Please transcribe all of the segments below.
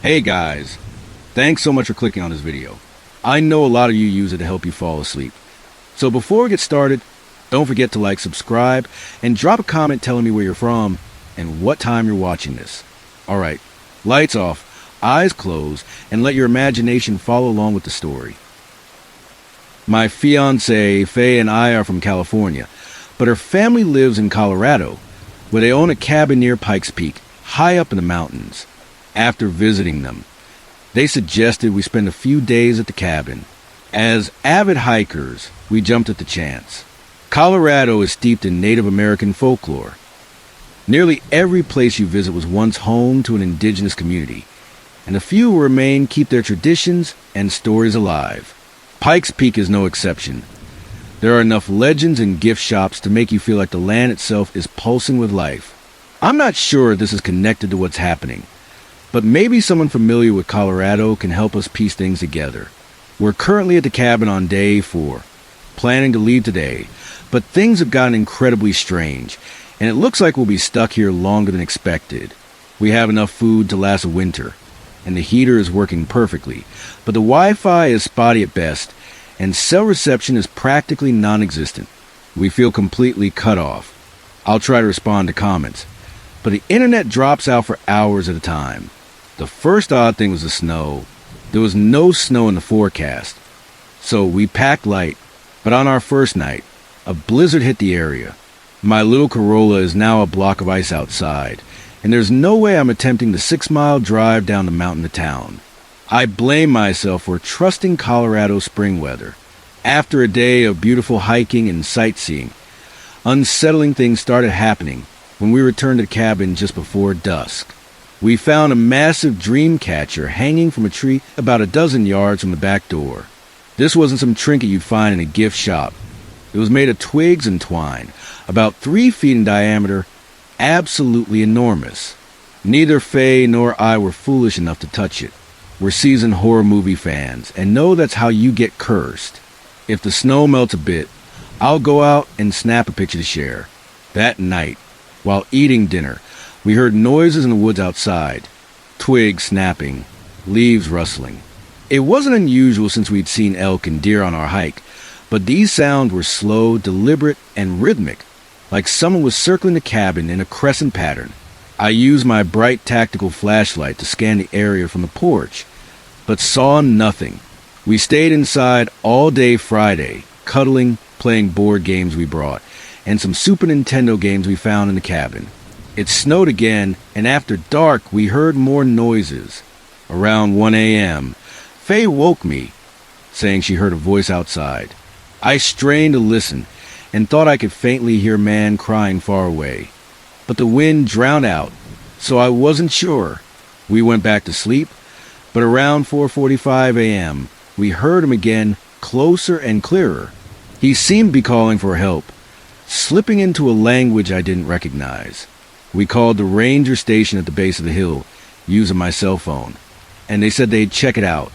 Hey guys, thanks so much for clicking on this video. I know a lot of you use it to help you fall asleep. So before we get started, don't forget to like, subscribe, and drop a comment telling me where you're from and what time you're watching this. Alright, lights off, eyes closed, and let your imagination follow along with the story. My fiancée, Faye, and I are from California, but her family lives in Colorado, where they own a cabin near Pikes Peak, high up in the mountains. After visiting them, they suggested we spend a few days at the cabin. As avid hikers, we jumped at the chance. Colorado is steeped in Native American folklore. Nearly every place you visit was once home to an indigenous community, and a few who remain keep their traditions and stories alive. Pikes Peak is no exception. There are enough legends and gift shops to make you feel like the land itself is pulsing with life. I'm not sure this is connected to what's happening, but maybe someone familiar with Colorado can help us piece things together. We're currently at the cabin on day 4, planning to leave today, but things have gotten incredibly strange, and it looks like we'll be stuck here longer than expected. We have enough food to last a winter, and the heater is working perfectly, but the Wi-Fi is spotty at best, and cell reception is practically non-existent. We feel completely cut off. I'll try to respond to comments, but the internet drops out for hours at a time. The first odd thing was the snow. There was no snow in the forecast, so we packed light, but on our first night, a blizzard hit the area. My little Corolla is now a block of ice outside, and there's no way I'm attempting the 6-mile drive down the mountain to town. I blame myself for trusting Colorado spring weather. After a day of beautiful hiking and sightseeing, unsettling things started happening when we returned to the cabin just before dusk. We found a massive dream catcher hanging from a tree about a dozen yards from the back door. This wasn't some trinket you'd find in a gift shop. It was made of twigs and twine, about 3 feet in diameter, absolutely enormous. Neither Faye nor I were foolish enough to touch it. We're seasoned horror movie fans and know that's how you get cursed. If the snow melts a bit, I'll go out and snap a picture to share. That night, while eating dinner, we heard noises in the woods outside, twigs snapping, leaves rustling. It wasn't unusual since we'd seen elk and deer on our hike, but these sounds were slow, deliberate, and rhythmic, like someone was circling the cabin in a crescent pattern. I used my bright tactical flashlight to scan the area from the porch, but saw nothing. We stayed inside all day Friday, cuddling, playing board games we brought, and some Super Nintendo games we found in the cabin. It snowed again, and after dark we heard more noises. Around 1 a.m., Faye woke me, saying she heard a voice outside. I strained to listen, and thought I could faintly hear a man crying far away. But the wind drowned out, so I wasn't sure. We went back to sleep, but around 4:45 a.m., we heard him again, closer and clearer. He seemed to be calling for help, slipping into a language I didn't recognize. We called the ranger station at the base of the hill, using my cell phone, and they said they'd check it out.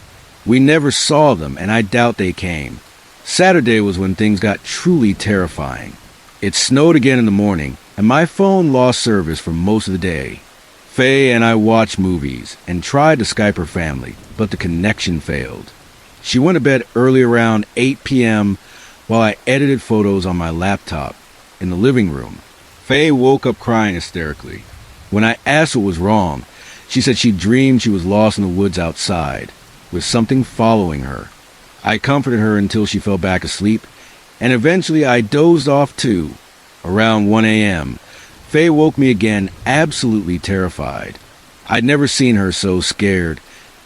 We never saw them, and I doubt they came. Saturday was when things got truly terrifying. It snowed again in the morning, and my phone lost service for most of the day. Faye and I watched movies and tried to Skype her family, but the connection failed. She went to bed early around 8 p.m. while I edited photos on my laptop in the living room. Faye woke up crying hysterically. When I asked what was wrong, she said she dreamed she was lost in the woods outside, with something following her. I comforted her until she fell back asleep, and eventually I dozed off too. Around 1 a.m., Faye woke me again, absolutely terrified. I'd never seen her so scared,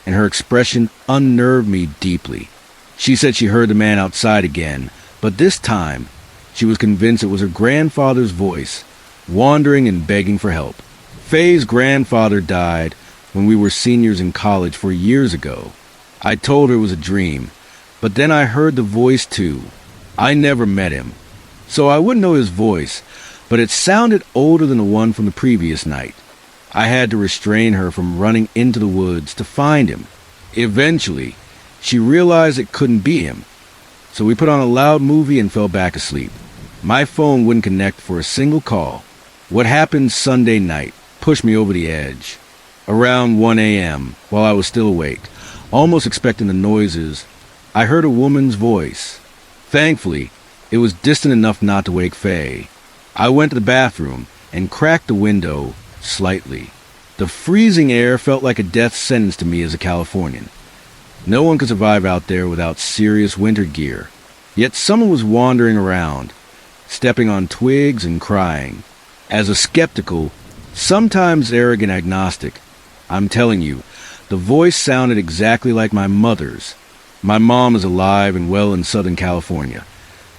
and her expression unnerved me deeply. She said she heard the man outside again, but this time, she was convinced it was her grandfather's voice, wandering and begging for help. Faye's grandfather died when we were seniors in college 4 years ago. I told her it was a dream, but then I heard the voice too. I never met him, so I wouldn't know his voice, but it sounded older than the one from the previous night. I had to restrain her from running into the woods to find him. Eventually, she realized it couldn't be him, so we put on a loud movie and fell back asleep. My phone wouldn't connect for a single call. What happened Sunday night pushed me over the edge. Around 1 a.m., while I was still awake, almost expecting the noises, I heard a woman's voice. Thankfully, it was distant enough not to wake Faye. I went to the bathroom and cracked the window slightly. The freezing air felt like a death sentence to me as a Californian. No one could survive out there without serious winter gear. Yet someone was wandering around, stepping on twigs and crying. As a skeptical, sometimes arrogant agnostic, I'm telling you, the voice sounded exactly like my mother's. My mom is alive and well in Southern California.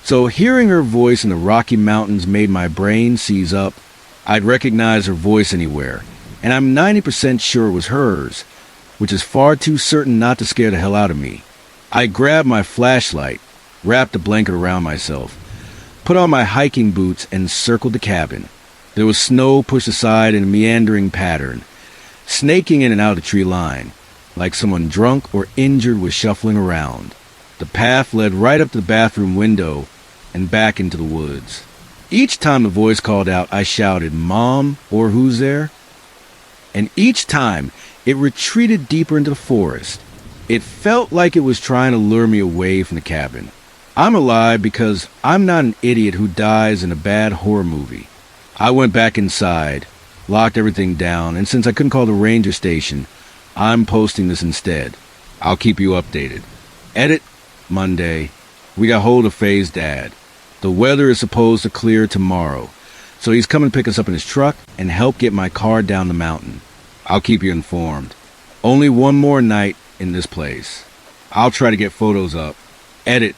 So hearing her voice in the Rocky Mountains made my brain seize up. I'd recognize her voice anywhere, and I'm 90% sure it was hers, which is far too certain not to scare the hell out of me. I grabbed my flashlight, wrapped a blanket around myself, put on my hiking boots, and circled the cabin. There was snow pushed aside in a meandering pattern, snaking in and out of the tree line, like someone drunk or injured was shuffling around. The path led right up to the bathroom window and back into the woods. Each time the voice called out, I shouted, "Mom," or "Who's there?" And each time, it retreated deeper into the forest. It felt like it was trying to lure me away from the cabin. I'm alive because I'm not an idiot who dies in a bad horror movie. I went back inside, locked everything down, and since I couldn't call the ranger station, I'm posting this instead. I'll keep you updated. Edit, Monday. We got hold of Faye's dad. The weather is supposed to clear tomorrow, so he's coming to pick us up in his truck and help get my car down the mountain. I'll keep you informed. Only one more night in this place. I'll try to get photos up. Edit,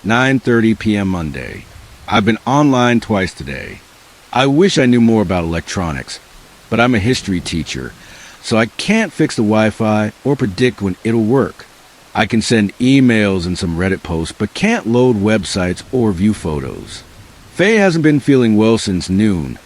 9:30 p.m. Monday. I've been online twice today. I wish I knew more about electronics, but I'm a history teacher, so I can't fix the Wi-Fi or predict when it'll work. I can send emails and some Reddit posts, but can't load websites or view photos. Faye hasn't been feeling well since noon.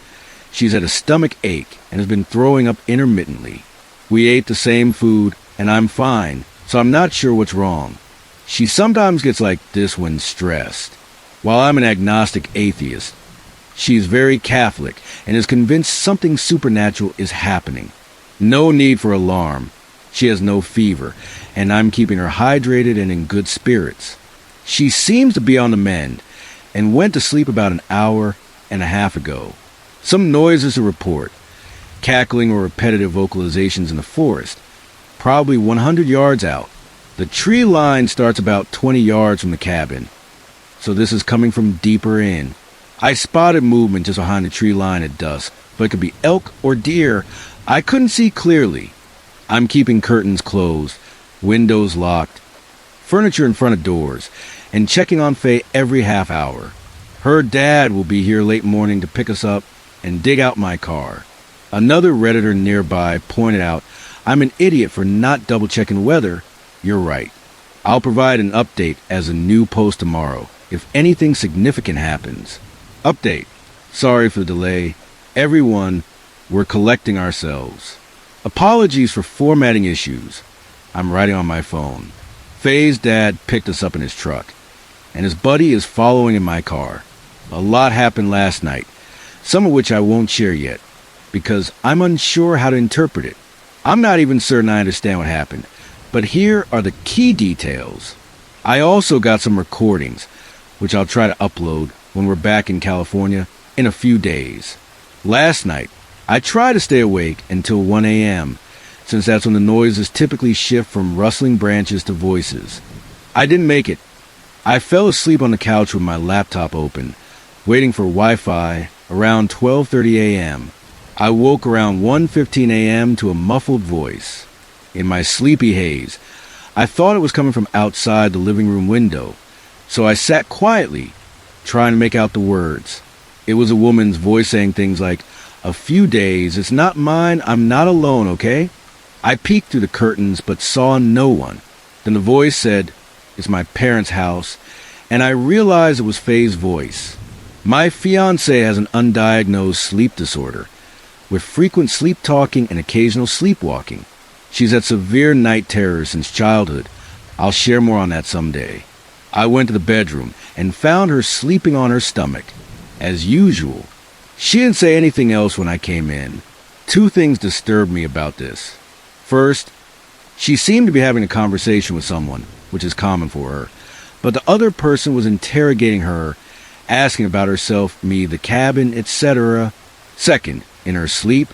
She's had a stomach ache and has been throwing up intermittently. We ate the same food, and I'm fine, so I'm not sure what's wrong. She sometimes gets like this when stressed. While I'm an agnostic atheist, she's very Catholic and is convinced something supernatural is happening. No need for alarm. She has no fever, and I'm keeping her hydrated and in good spirits. She seems to be on the mend, and went to sleep about an hour and a half ago. Some noises to report. Cackling or repetitive vocalizations in the forest, probably 100 yards out. The tree line starts about 20 yards from the cabin, so this is coming from deeper in. I spotted movement just behind the tree line at dusk, but it could be elk or deer. I couldn't see clearly. I'm keeping curtains closed, windows locked, furniture in front of doors, and checking on Faye every half hour. Her dad will be here late morning to pick us up and dig out my car. Another Redditor nearby pointed out, I'm an idiot for not double-checking weather. You're right. I'll provide an update as a new post tomorrow, if anything significant happens. Update. Sorry for the delay. Everyone, we're collecting ourselves. Apologies for formatting issues. I'm writing on my phone. Faye's dad picked us up in his truck, and his buddy is following in my car. A lot happened last night, some of which I won't share yet, because I'm unsure how to interpret it. I'm not even certain I understand what happened, but here are the key details. I also got some recordings, which I'll try to upload when we're back in California in a few days. Last night, I try to stay awake until 1 a.m., since that's when the noises typically shift from rustling branches to voices. I didn't make it. I fell asleep on the couch with my laptop open, waiting for Wi-Fi around 12:30 a.m. I woke around 1:15 a.m. to a muffled voice. In my sleepy haze, I thought it was coming from outside the living room window, so I sat quietly, trying to make out the words. It was a woman's voice saying things like, "A few days, it's not mine, I'm not alone, okay?" I peeked through the curtains but saw no one. Then the voice said, "It's my parents' house," and I realized it was Faye's voice. My fiancée has an undiagnosed sleep disorder, with frequent sleep talking and occasional sleepwalking. She's had severe night terrors since childhood. I'll share more on that someday. I went to the bedroom and found her sleeping on her stomach. As usual, she didn't say anything else when I came in. Two things disturbed me about this. First, she seemed to be having a conversation with someone, which is common for her, but the other person was interrogating her, asking about herself, me, the cabin, etc. Second, in her sleep,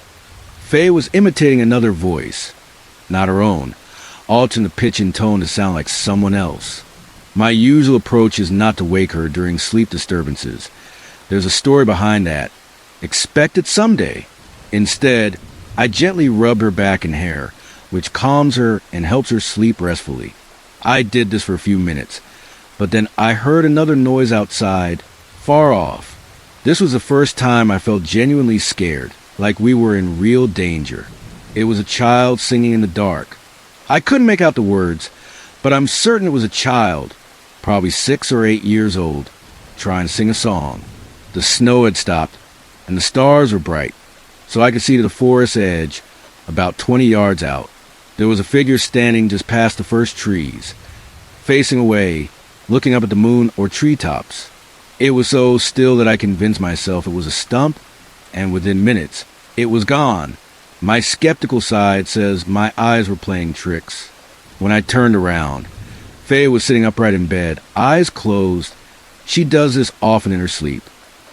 Faye was imitating another voice, not her own, altering the pitch and tone to sound like someone else. My usual approach is not to wake her during sleep disturbances. There's a story behind that. Expect it someday. Instead, I gently rub her back and hair, which calms her and helps her sleep restfully. I did this for a few minutes, but then I heard another noise outside, far off. This was the first time I felt genuinely scared, like we were in real danger. It was a child singing in the dark. I couldn't make out the words, but I'm certain it was a child, probably 6 or 8 years old, trying to sing a song. The snow had stopped, and the stars were bright, so I could see to the forest edge, about 20 yards out. There was a figure standing just past the first trees, facing away, looking up at the moon or treetops. It was so still that I convinced myself it was a stump, and within minutes, it was gone. My skeptical side says my eyes were playing tricks. When I turned around, Faye was sitting upright in bed, eyes closed. She does this often in her sleep.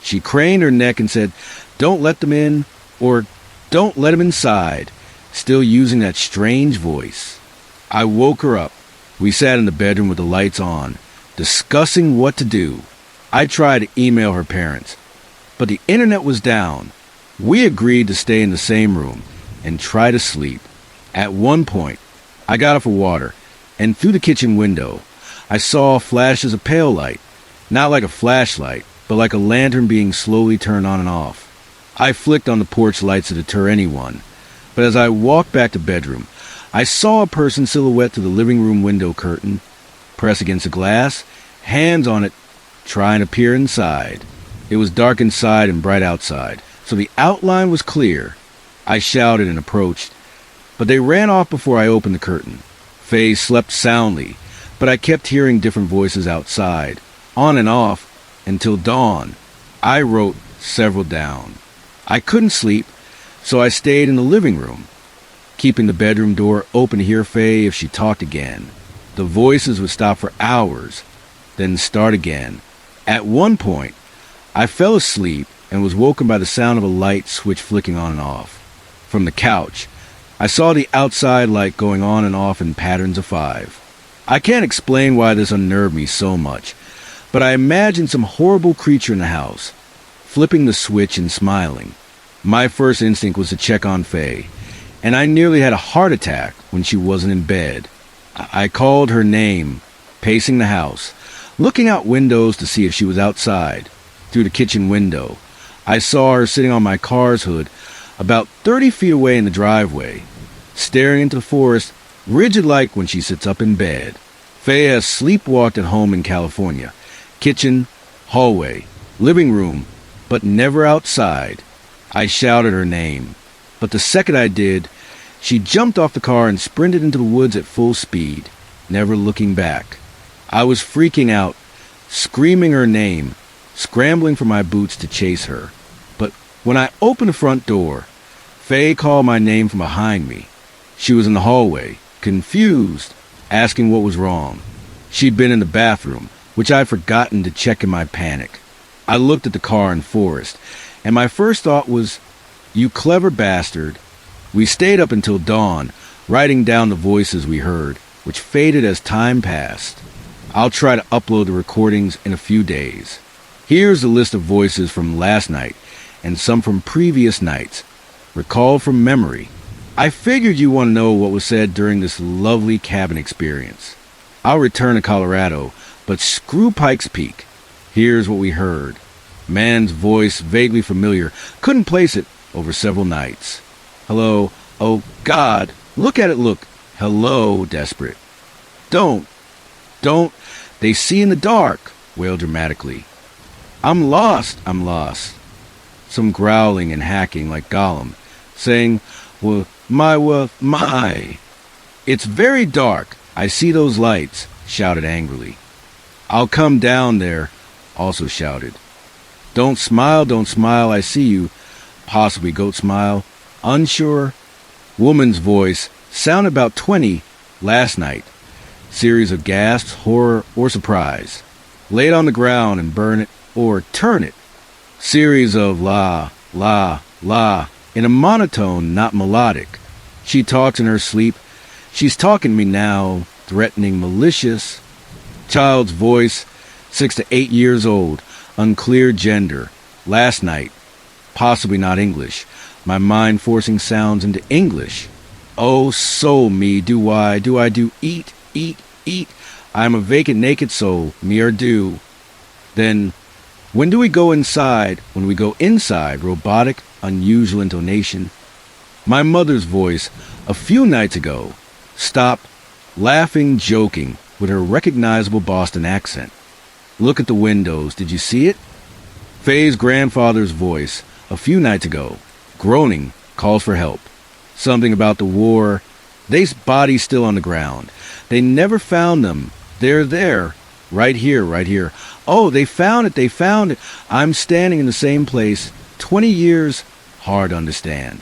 She craned her neck and said, "Don't let them in," or "Don't let them inside," still using that strange voice. I woke her up. We sat in the bedroom with the lights on, discussing what to do. I tried to email her parents, but the internet was down. We agreed to stay in the same room and try to sleep. At one point, I got up for water, and through the kitchen window, I saw flashes of pale light, not like a flashlight, but like a lantern being slowly turned on and off. I flicked on the porch lights to deter anyone, but as I walked back to bedroom, I saw a person silhouette to the living room window curtain, press against the glass, hands on it, try and peer inside. It was dark inside and bright outside, so the outline was clear. I shouted and approached, but they ran off before I opened the curtain. Faye slept soundly, but I kept hearing different voices outside, on and off, until dawn. I wrote several down. I couldn't sleep, so I stayed in the living room, keeping the bedroom door open to hear Faye if she talked again. The voices would stop for hours, then start again. At one point, I fell asleep and was woken by the sound of a light switch flicking on and off. From the couch, I saw the outside light going on and off in patterns of 5. I can't explain why this unnerved me so much, but I imagined some horrible creature in the house, flipping the switch and smiling. My first instinct was to check on Faye, and I nearly had a heart attack when she wasn't in bed. I called her name, pacing the house, looking out windows to see if she was outside. Through the kitchen window, I saw her sitting on my car's hood, about 30 feet away in the driveway, staring into the forest, rigid-like when she sits up in bed. Faye has sleepwalked at home in California. Kitchen, hallway, living room, but never outside. I shouted her name, but the second I did, she jumped off the car and sprinted into the woods at full speed, never looking back. I was freaking out, screaming her name, scrambling for my boots to chase her. But when I opened the front door, Faye called my name from behind me. She was in the hallway, confused, asking what was wrong. She'd been in the bathroom, which I'd forgotten to check in my panic. I looked at the car and forest, and my first thought was, "You clever bastard." We stayed up until dawn, writing down the voices we heard, which faded as time passed. I'll try to upload the recordings in a few days. Here's a list of voices from last night, and some from previous nights, recalled from memory. I figured you want to know what was said during this lovely cabin experience. I'll return to Colorado, but screw Pikes Peak. Here's what we heard. Man's voice, vaguely familiar, couldn't place it over several nights. Hello, oh God, look at it, look. Hello, desperate. Don't, they see in the dark, wailed dramatically. I'm lost. Some growling and hacking like Gollum, saying, my. It's very dark. I see those lights, shouted angrily. I'll come down there, also shouted. Don't smile, I see you. Possibly goat smile. Unsure. Woman's voice, Sound about 20 last night. Series of gasps, horror, or surprise. Lay it on the ground and burn it or turn it. Series of la, la, la, in a monotone, not melodic. She talks in her sleep. She's talking to me now, threatening, malicious. Child's voice, 6 to 8 years old, unclear gender. Last night, possibly not English. My mind forcing sounds into English. Oh, soul me, do I do eat, eat, eat. I'm a vacant naked soul, me or do. Then, when do we go inside? When we go inside, robotic, unusual intonation. My mother's voice, a few nights ago, stopped, laughing, joking, with her recognizable Boston accent. Look at the windows, did you see it? Faye's grandfather's voice, a few nights ago, groaning, calls for help. Something about the war. They's bodies still on the ground. They never found them. They're there. Right here, right here. Oh, they found it. I'm standing in the same place. 20 years. Hard to understand.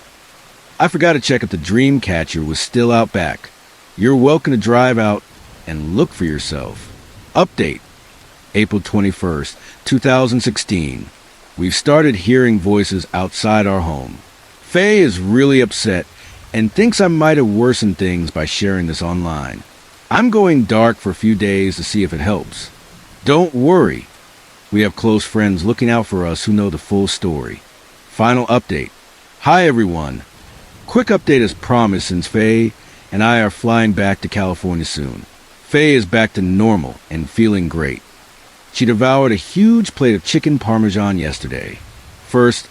I forgot to check if the dream catcher was still out back. You're welcome to drive out and look for yourself. Update. April 21st, 2016. We've started hearing voices outside our home. Faye is really upset and thinks I might have worsened things by sharing this online. I'm going dark for a few days to see if it helps. Don't worry. We have close friends looking out for us who know the full story. Final update. Hi everyone. Quick update as promised since Faye and I are flying back to California soon. Faye is back to normal and feeling great. She devoured a huge plate of chicken parmesan yesterday. First,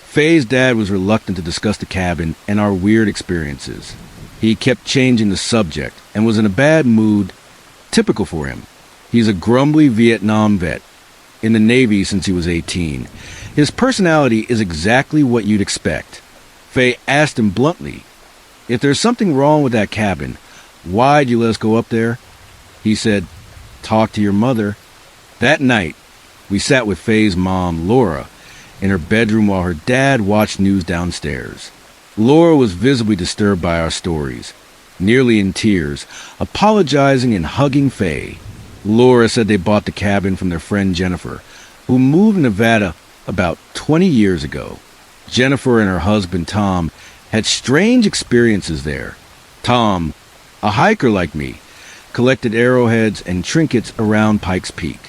Faye's dad was reluctant to discuss the cabin and our weird experiences. He kept changing the subject and was in a bad mood, typical for him. He's a grumbly Vietnam vet, in the Navy since he was 18. His personality is exactly what you'd expect. Faye asked him bluntly, if there's something wrong with that cabin, why'd you let us go up there? He said, talk to your mother. That night, we sat with Faye's mom, Laura, in her bedroom while her dad watched news downstairs. Laura was visibly disturbed by our stories, nearly in tears, apologizing and hugging Faye. Laura said they bought the cabin from their friend Jennifer, who moved to Nevada about 20 years ago. Jennifer and her husband Tom had strange experiences there. Tom, a hiker like me, collected arrowheads and trinkets around Pikes Peak.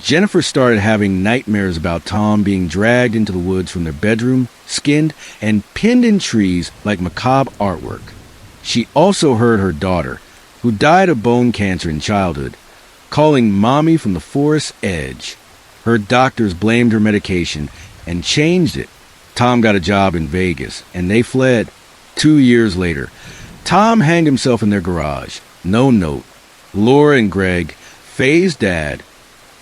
Jennifer started having nightmares about Tom being dragged into the woods from their bedroom, skinned, and pinned in trees like macabre artwork. She also heard her daughter, who died of bone cancer in childhood, calling Mommy from the forest's edge. Her doctors blamed her medication and changed it. Tom got a job in Vegas, and they fled. 2 years later, Tom hanged himself in their garage. No note. Laura and Greg, Faye's dad,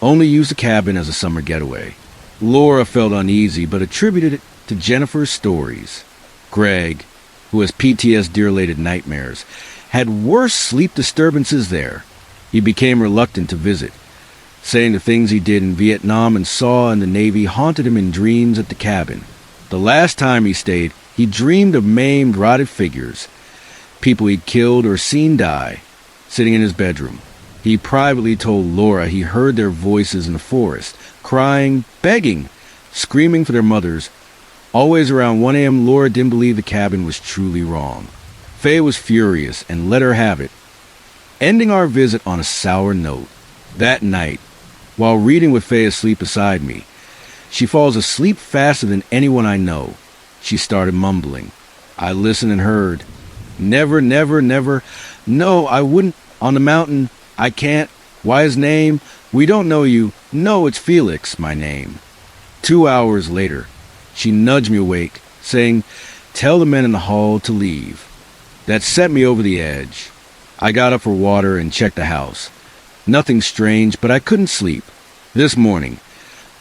only used the cabin as a summer getaway. Laura felt uneasy but attributed it to Jennifer's stories. Greg, who has PTSD-related nightmares, had worse sleep disturbances there. He became reluctant to visit, saying the things he did in Vietnam and saw in the Navy haunted him in dreams at the cabin. The last time he stayed, he dreamed of maimed, rotted figures, people he'd killed or seen die, sitting in his bedroom. He privately told Laura he heard their voices in the forest, crying, begging, screaming for their mothers. Always around 1 a.m., Laura didn't believe the cabin was truly wrong. Faye was furious and let her have it, ending our visit on a sour note. That night, while reading with Faye asleep beside me, she falls asleep faster than anyone I know. She started mumbling. I listened and heard, never, never, never. No, I wouldn't. On the mountain. I can't. Why his name? We don't know you. No, it's Felix, my name. 2 hours later, she nudged me awake, saying, tell the men in the hall to leave. That set me over the edge. I got up for water and checked the house. Nothing strange, but I couldn't sleep. This morning,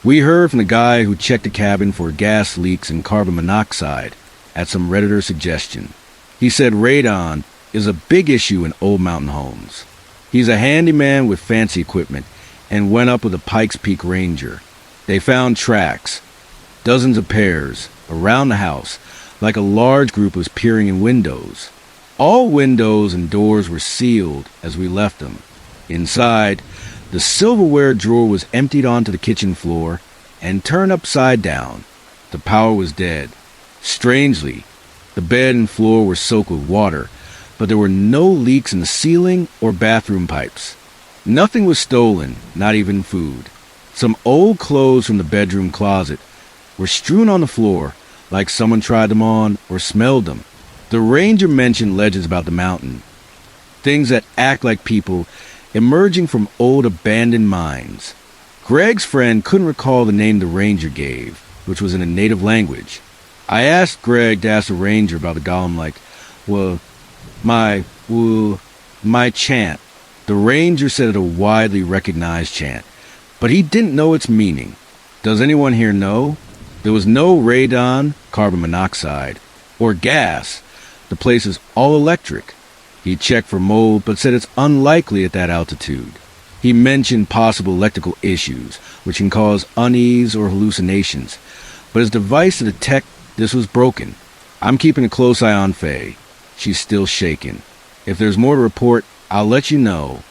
we heard from the guy who checked the cabin for gas leaks and carbon monoxide at some Redditor suggestion. He said radon is a big issue in old mountain homes. He's a handyman with fancy equipment and went up with a Pikes Peak Ranger. They found tracks, dozens of pairs, around the house, like a large group was peering in windows. All windows and doors were sealed as we left them. Inside, the silverware drawer was emptied onto the kitchen floor and turned upside down. The power was dead. Strangely, the bed and floor were soaked with water, but there were no leaks in the ceiling or bathroom pipes. Nothing was stolen, not even food. Some old clothes from the bedroom closet were strewn on the floor, like someone tried them on or smelled them. The ranger mentioned legends about the mountain, things that act like people emerging from old abandoned mines. Greg's friend couldn't recall the name the ranger gave, which was in a native language. I asked Greg to ask the ranger about the golem like, my chant. The ranger said it a widely recognized chant, but he didn't know its meaning. Does anyone here know? There was no radon, carbon monoxide, or gas. The place is all electric. He checked for mold, but said it's unlikely at that altitude. He mentioned possible electrical issues, which can cause unease or hallucinations, but his device to detect this was broken. I'm keeping a close eye on Faye. She's still shaking. If there's more to report, I'll let you know.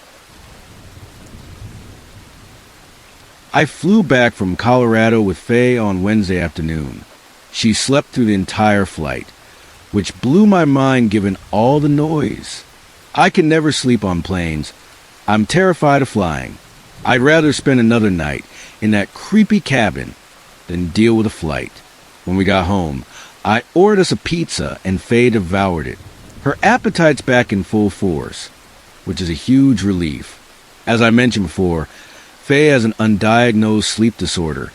I flew back from Colorado with Faye on Wednesday afternoon. She slept through the entire flight, which blew my mind given all the noise. I can never sleep on planes. I'm terrified of flying. I'd rather spend another night in that creepy cabin than deal with a flight. When we got home, I ordered us a pizza and Faye devoured it. Her appetite's back in full force, which is a huge relief. As I mentioned before, Faye has an undiagnosed sleep disorder,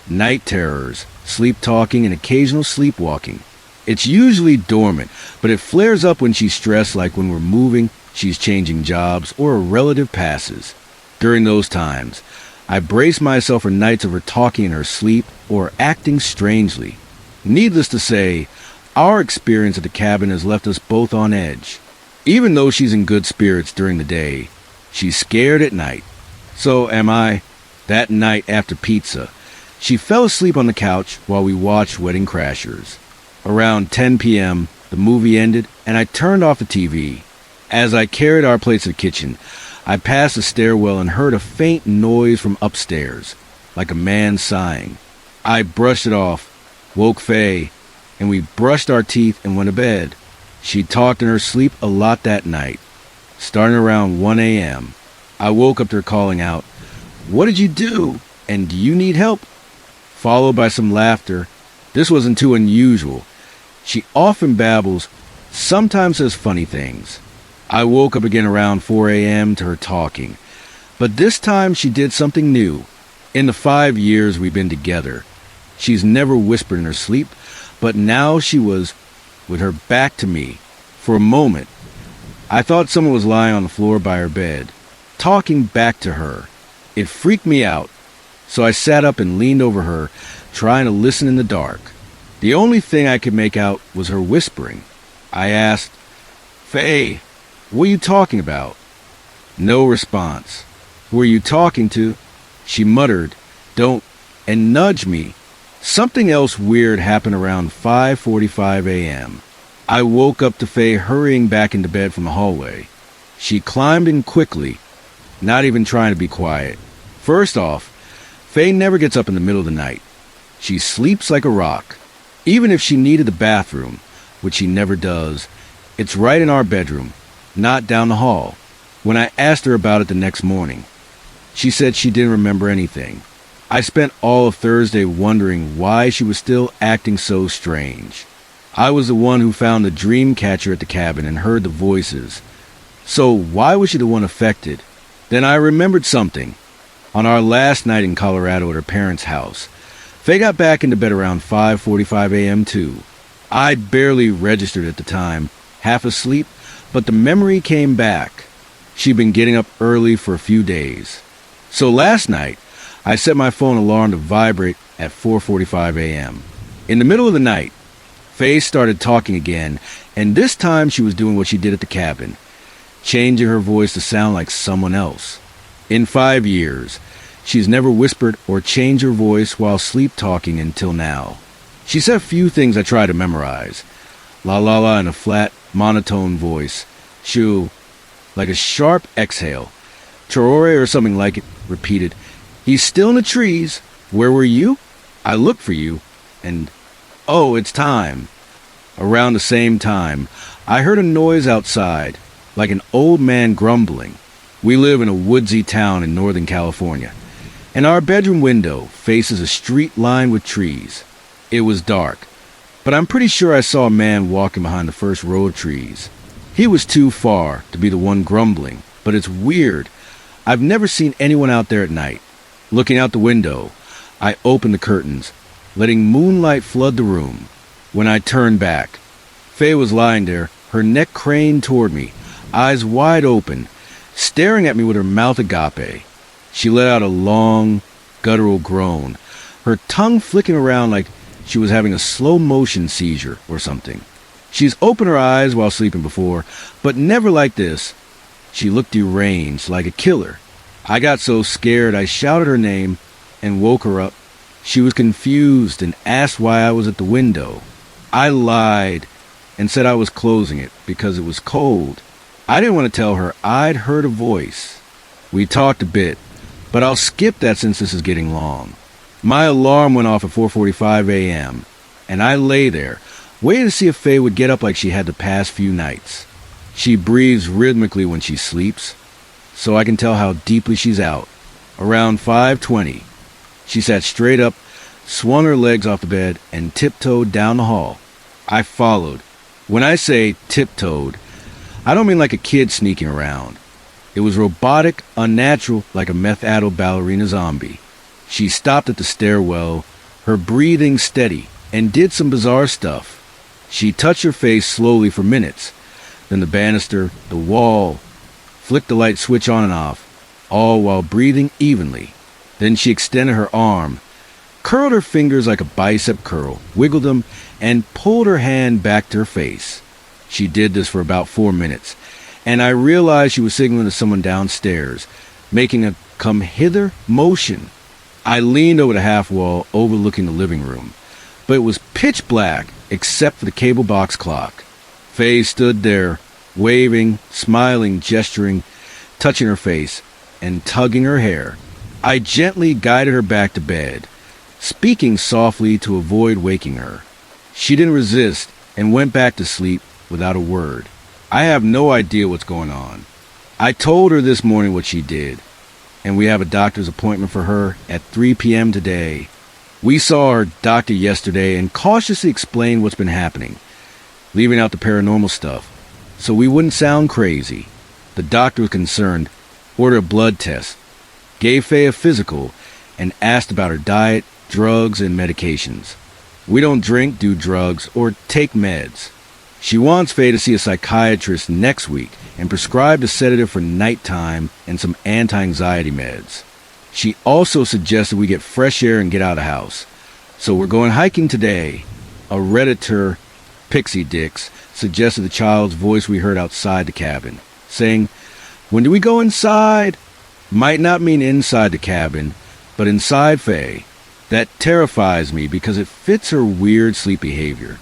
night terrors, sleep talking, and occasional sleepwalking. It's usually dormant, but it flares up when she's stressed, like when we're moving, she's changing jobs, or a relative passes. During those times, I brace myself for nights of her talking in her sleep or acting strangely. Needless to say, our experience at the cabin has left us both on edge. Even though she's in good spirits during the day, she's scared at night. So am I. That night after pizza, she fell asleep on the couch while we watched Wedding Crashers. Around 10 p.m., the movie ended, and I turned off the TV. As I carried our plates to the kitchen, I passed the stairwell and heard a faint noise from upstairs, like a man sighing. I brushed it off, woke Faye, and we brushed our teeth and went to bed. She talked in her sleep a lot that night. Starting around 1 a.m., I woke up to her calling out, "What did you do? And do you need help?" Followed by some laughter. This wasn't too unusual. She often babbles, sometimes says funny things. I woke up again around 4 a.m. to her talking, but this time she did something new. In the 5 years we've been together, she's never whispered in her sleep, but now she was with her back to me. For a moment, I thought someone was lying on the floor by her bed, talking back to her. It freaked me out, so I sat up and leaned over her, trying to listen in the dark. The only thing I could make out was her whispering. I asked, "Faye, what are you talking about?" No response. "Who are you talking to?" She muttered, "Don't," and nudged me. Something else weird happened around 5:45 a.m. I woke up to Faye hurrying back into bed from the hallway. She climbed in quickly, not even trying to be quiet. First off, Faye never gets up in the middle of the night. She sleeps like a rock. Even if she needed the bathroom, which she never does, it's right in our bedroom, not down the hall. When I asked her about it the next morning, she said she didn't remember anything. I spent all of Thursday wondering why she was still acting so strange. I was the one who found the dream catcher at the cabin and heard the voices. So why was she the one affected? Then I remembered something. On our last night in Colorado at her parents' house, Faye got back into bed around 5:45 a.m. too. I'd barely registered at the time, half asleep, but the memory came back. She'd been getting up early for a few days. So last night, I set my phone alarm to vibrate at 4:45 a.m. In the middle of the night, Faye started talking again, and this time she was doing what she did at the cabin, changing her voice to sound like someone else. In 5 years, she's never whispered or changed her voice while sleep talking until now. She said a few things I tried to memorize. La la la in a flat, monotone voice. Shoo, like a sharp exhale. Torore or something like it, repeated. He's still in the trees. Where were you? I looked for you. And, oh, it's time. Around the same time, I heard a noise outside, like an old man grumbling. We live in a woodsy town in Northern California, and our bedroom window faces a street lined with trees. It was dark, but I'm pretty sure I saw a man walking behind the first row of trees. He was too far to be the one grumbling, but it's weird. I've never seen anyone out there at night. Looking out the window, I opened the curtains, letting moonlight flood the room. When I turned back, Faye was lying there, her neck craned toward me, eyes wide open, staring at me with her mouth agape. She let out a long, guttural groan, her tongue flicking around like she was having a slow-motion seizure or something. She's opened her eyes while sleeping before, but never like this. She looked deranged, like a killer. I got so scared I shouted her name and woke her up. She was confused and asked why I was at the window. I lied and said I was closing it because it was cold. I didn't want to tell her I'd heard a voice. We talked a bit, but I'll skip that since this is getting long. My alarm went off at 4:45 a.m., and I lay there, waiting to see if Faye would get up like she had the past few nights. She breathes rhythmically when she sleeps, so I can tell how deeply she's out. Around 5:20, she sat straight up, swung her legs off the bed, and tiptoed down the hall. I followed. When I say tiptoed, I don't mean like a kid sneaking around. It was robotic, unnatural, like a meth-addled ballerina zombie. She stopped at the stairwell, her breathing steady, and did some bizarre stuff. She touched her face slowly for minutes, then the banister, the wall, flicked the light switch on and off, all while breathing evenly. Then she extended her arm, curled her fingers like a bicep curl, wiggled them, and pulled her hand back to her face. She did this for about 4 minutes, and I realized she was signaling to someone downstairs, making a come hither motion. I leaned over the half wall overlooking the living room, but it was pitch black except for the cable box clock. Faye stood there, waving, smiling, gesturing, touching her face, and tugging her hair. I gently guided her back to bed, speaking softly to avoid waking her. She didn't resist and went back to sleep without a word. I have no idea what's going on. I told her this morning what she did, and we have a doctor's appointment for her at 3 p.m. today. We saw our doctor yesterday and cautiously explained what's been happening, leaving out the paranormal stuff, so we wouldn't sound crazy. The doctor was concerned, ordered a blood test, gave Faye a physical, and asked about her diet, drugs, and medications. We don't drink, do drugs, or take meds. She wants Faye to see a psychiatrist next week and prescribed a sedative for nighttime and some anti-anxiety meds. She also suggested we get fresh air and get out of the house. So we're going hiking today. A Redditor, Pixie Dix, suggested the child's voice we heard outside the cabin, saying, "When do we go inside?" Might not mean inside the cabin, but inside Faye. That terrifies me because it fits her weird sleep behavior.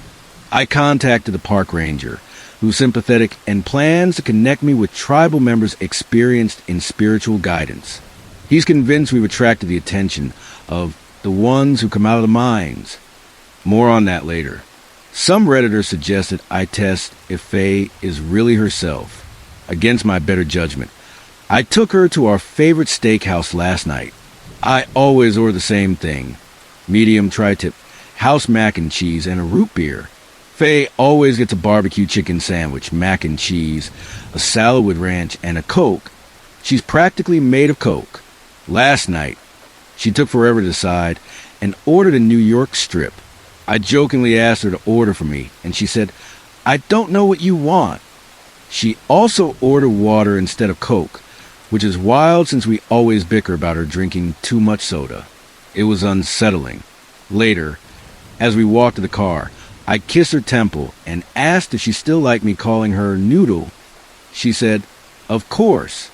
I contacted the park ranger, who's sympathetic and plans to connect me with tribal members experienced in spiritual guidance. He's convinced we've attracted the attention of the ones who come out of the mines. More on that later. Some Redditors suggested I test if Faye is really herself. Against my better judgment, I took her to our favorite steakhouse last night. I always order the same thing: medium tri-tip, house mac and cheese, and a root beer. Faye always gets a barbecue chicken sandwich, mac and cheese, a salad with ranch, and a Coke. She's practically made of Coke. Last night, she took forever to decide and ordered a New York strip. I jokingly asked her to order for me, and she said, "I don't know what you want." She also ordered water instead of Coke, which is wild since we always bicker about her drinking too much soda. It was unsettling. Later, as we walked to the car, I kissed her temple and asked if she still liked me calling her Noodle. She said, "Of course."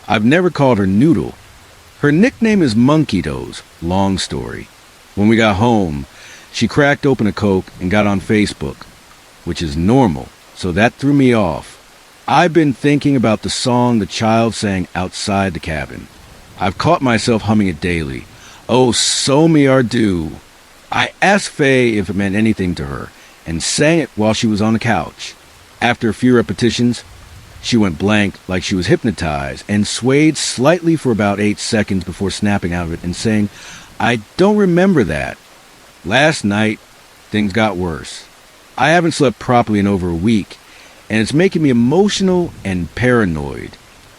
I've never called her Noodle. Her nickname is Monkey Toes. Long story. When we got home, she cracked open a Coke and got on Facebook, which is normal, so that threw me off. I've been thinking about the song the child sang outside the cabin. I've caught myself humming it daily. Oh, so me are due. I asked Faye if it meant anything to her, and sang it while she was on the couch. After a few repetitions, she went blank like she was hypnotized and swayed slightly for about 8 seconds before snapping out of it and saying, I don't remember that. Last night, things got worse. I haven't slept properly in over a week, and it's making me emotional and paranoid.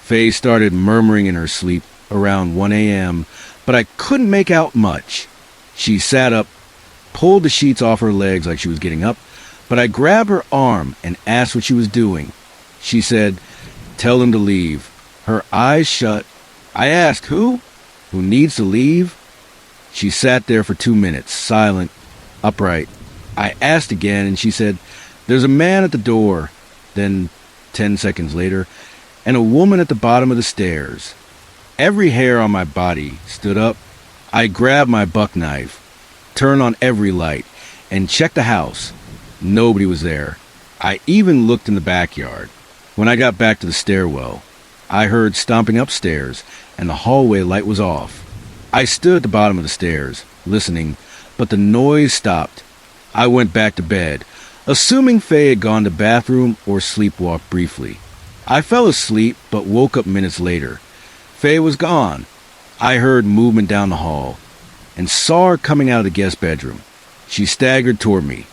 Faye started murmuring in her sleep around 1 a.m., but I couldn't make out much. She sat up, pulled the sheets off her legs like she was getting up, but I grabbed her arm and asked what she was doing. She said, tell them to leave. Her eyes shut. I asked, who? Who needs to leave? She sat there for 2 minutes, silent, upright. I asked again, and she said, there's a man at the door. Then, 10 seconds later, and a woman at the bottom of the stairs. Every hair on my body stood up. I grabbed my buck knife, turned on every light, and checked the house. Nobody was there. I even looked in the backyard. When I got back to the stairwell, I heard stomping upstairs, and the hallway light was off. I stood at the bottom of the stairs, listening, but the noise stopped. I went back to bed, assuming Faye had gone to the bathroom or sleepwalked briefly. I fell asleep, but woke up minutes later. Faye was gone. I heard movement down the hall, and saw her coming out of the guest bedroom. She staggered toward me,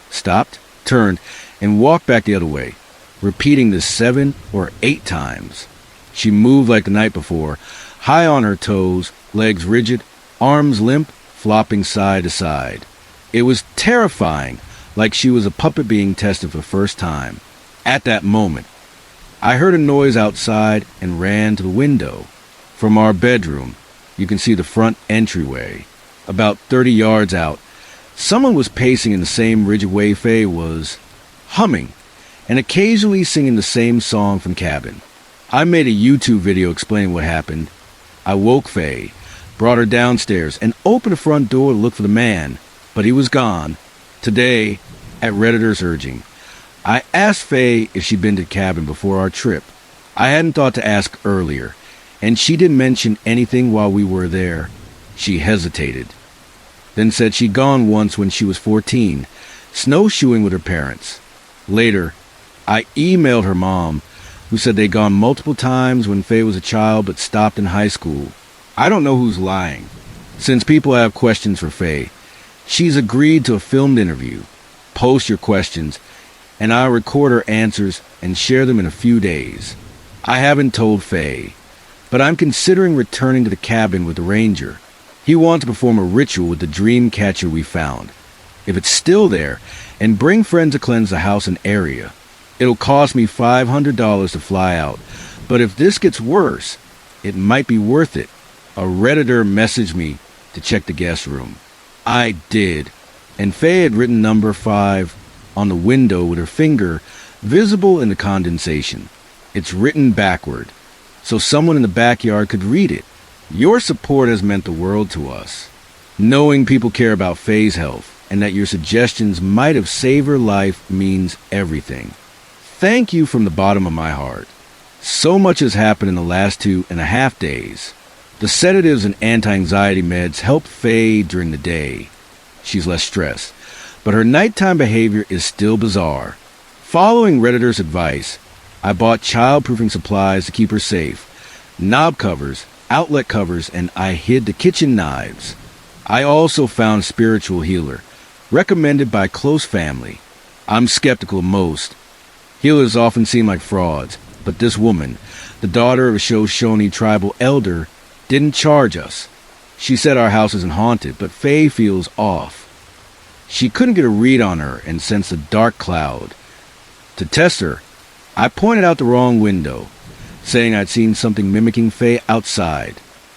stopped, turned, and walked back the other way, repeating this 7 or 8 times. She moved like the night before, high on her toes, legs rigid, arms limp, flopping side to side. It was terrifying, like she was a puppet being tested for the first time. At that moment, I heard a noise outside and ran to the window. From our bedroom, you can see the front entryway. About 30 yards out, someone was pacing in the same rigid way Faye was, humming, and occasionally singing the same song from cabin. I made a YouTube video explaining what happened. I woke Faye, brought her downstairs, and opened the front door to look for the man, but he was gone. Today, at Redditor's urging, I asked Faye if she'd been to the cabin before our trip. I hadn't thought to ask earlier, and she didn't mention anything while we were there. She hesitated, then said she'd gone once when she was 14, snowshoeing with her parents. Later, I emailed her mom, who said they'd gone multiple times when Faye was a child but stopped in high school. I don't know who's lying. Since people have questions for Faye, she's agreed to a filmed interview. Post your questions, and I'll record her answers and share them in a few days. I haven't told Faye, but I'm considering returning to the cabin with the ranger. He wants to perform a ritual with the dream catcher we found. If it's still there, and bring friends to cleanse the house and area. It'll cost me $500 to fly out, but if this gets worse, it might be worth it. A Redditor messaged me to check the guest room. I did, and Faye had written number 5 on the window with her finger visible in the condensation. It's written backward, so someone in the backyard could read it. Your support has meant the world to us. Knowing people care about Faye's health and that your suggestions might have saved her life means everything. Thank you from the bottom of my heart. So much has happened in the last 2.5 days. The sedatives and anti-anxiety meds help Faye during the day. She's less stressed, but her nighttime behavior is still bizarre. Following Redditor's advice, I bought child-proofing supplies to keep her safe. Knob covers, outlet covers, and I hid the kitchen knives. I also found a spiritual healer, recommended by close family. I'm skeptical of most. Healers often seem like frauds, but this woman, the daughter of a Shoshone tribal elder, didn't charge us. She said our house isn't haunted, but Faye feels off. She couldn't get a read on her and sensed a dark cloud. To test her, I pointed out the wrong window, saying I'd seen something mimicking Faye outside.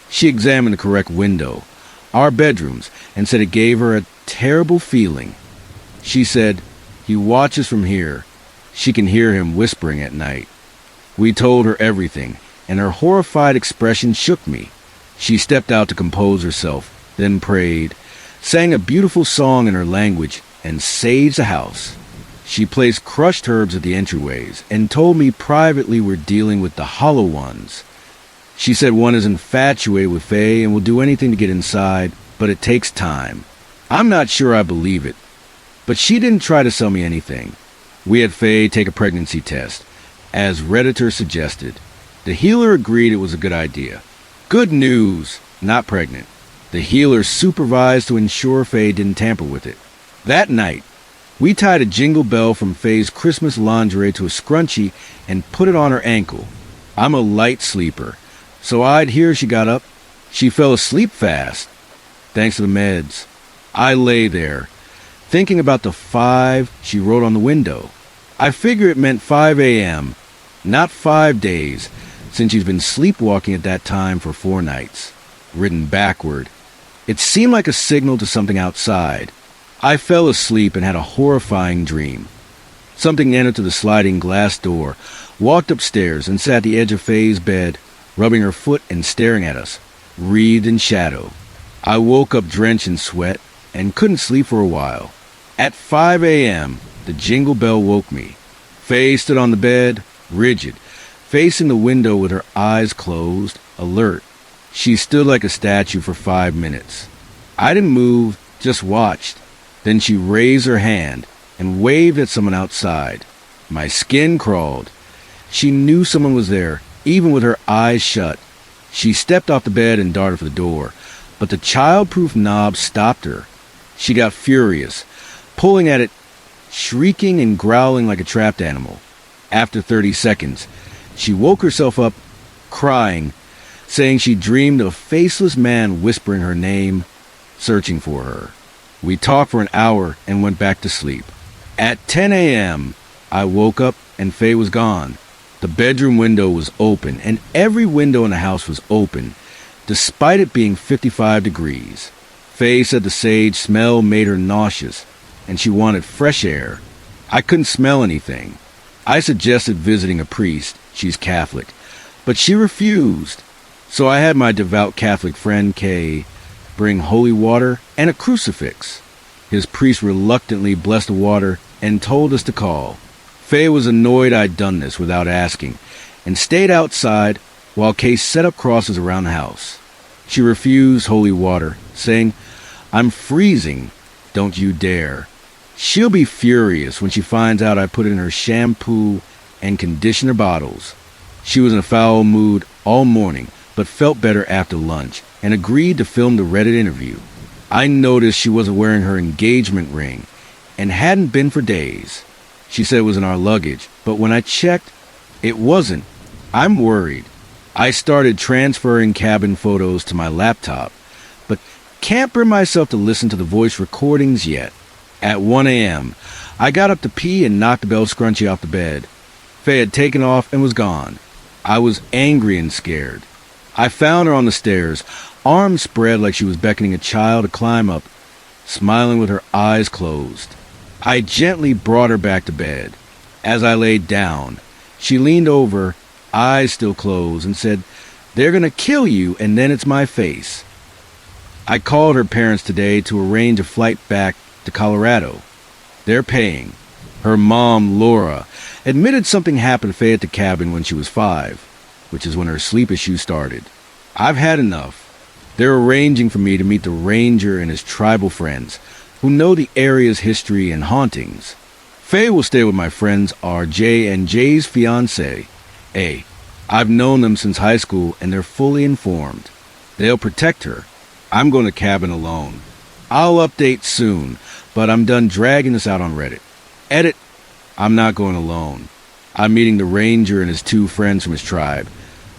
She examined the correct window, our bedrooms, and said it gave her a terrible feeling. She said, he watches from here. She can hear him whispering at night. We told her everything, and her horrified expression shook me. She stepped out to compose herself, then prayed, sang a beautiful song in her language, and saged the house. She placed crushed herbs at the entryways and told me privately we're dealing with the hollow ones. She said one is infatuated with Faye and will do anything to get inside, but it takes time. I'm not sure I believe it, but she didn't try to sell me anything. We had Faye take a pregnancy test, as Redditor suggested. The healer agreed it was a good idea. Good news, not pregnant. The healer supervised to ensure Faye didn't tamper with it. That night, we tied a jingle bell from Faye's Christmas lingerie to a scrunchie and put it on her ankle. I'm a light sleeper, so I'd hear she got up. She fell asleep fast, thanks to the meds. I lay there, thinking about the 5 she wrote on the window. I figure it meant 5 a.m., not 5 days, since she's been sleepwalking at that time for 4 nights. Written backward. It seemed like a signal to something outside. I fell asleep and had a horrifying dream. Something entered through the sliding glass door, walked upstairs and sat at the edge of Faye's bed, rubbing her foot and staring at us, wreathed in shadow. I woke up drenched in sweat and couldn't sleep for a while. At 5 a.m., the jingle bell woke me. Faye stood on the bed, rigid, facing the window with her eyes closed, alert. She stood like a statue for 5 minutes. I didn't move, just watched. Then she raised her hand and waved at someone outside. My skin crawled. She knew someone was there, even with her eyes shut. She stepped off the bed and darted for the door, but the child-proof knob stopped her. She got furious, pulling at it, shrieking and growling like a trapped animal. After 30 seconds, she woke herself up, crying, saying she dreamed of a faceless man whispering her name, searching for her. We talked for an hour and went back to sleep. At 10 a.m., I woke up and Faye was gone. The bedroom window was open, and every window in the house was open, despite it being 55 degrees. Faye said the sage smell made her nauseous, and she wanted fresh air. I couldn't smell anything. I suggested visiting a priest, she's Catholic, but she refused. So I had my devout Catholic friend, Kay, bring holy water and a crucifix. His priest reluctantly blessed the water and told us to call. Faye was annoyed I'd done this without asking, and stayed outside while Kay set up crosses around the house. She refused holy water, saying, "I'm freezing, don't you dare." She'll be furious when she finds out I put it in her shampoo and conditioner bottles. She was in a foul mood all morning, but felt better after lunch and agreed to film the Reddit interview. I noticed she wasn't wearing her engagement ring and hadn't been for days. She said it was in our luggage, but when I checked, it wasn't. I'm worried. I started transferring cabin photos to my laptop, but can't bring myself to listen to the voice recordings yet. At 1 a.m., I got up to pee and knocked the bell scrunchie off the bed. Faye had taken off and was gone. I was angry and scared. I found her on the stairs, arms spread like she was beckoning a child to climb up, smiling with her eyes closed. I gently brought her back to bed. As I laid down, she leaned over, eyes still closed, and said, "They're going to kill you, and then it's my face." I called her parents today to arrange a flight back to Colorado. They're paying. Her mom, Laura, admitted something happened to Faye at the cabin when she was 5, which is when her sleep issues started. I've had enough. They're arranging for me to meet the ranger and his tribal friends, who know the area's history and hauntings. Faye will stay with my friends RJ and Jay's fiancé, A. I've known them since high school and they're fully informed. They'll protect her. I'm going to cabin alone. I'll update soon, but I'm done dragging this out on Reddit. Edit, I'm not going alone. I'm meeting the ranger and his 2 friends from his tribe,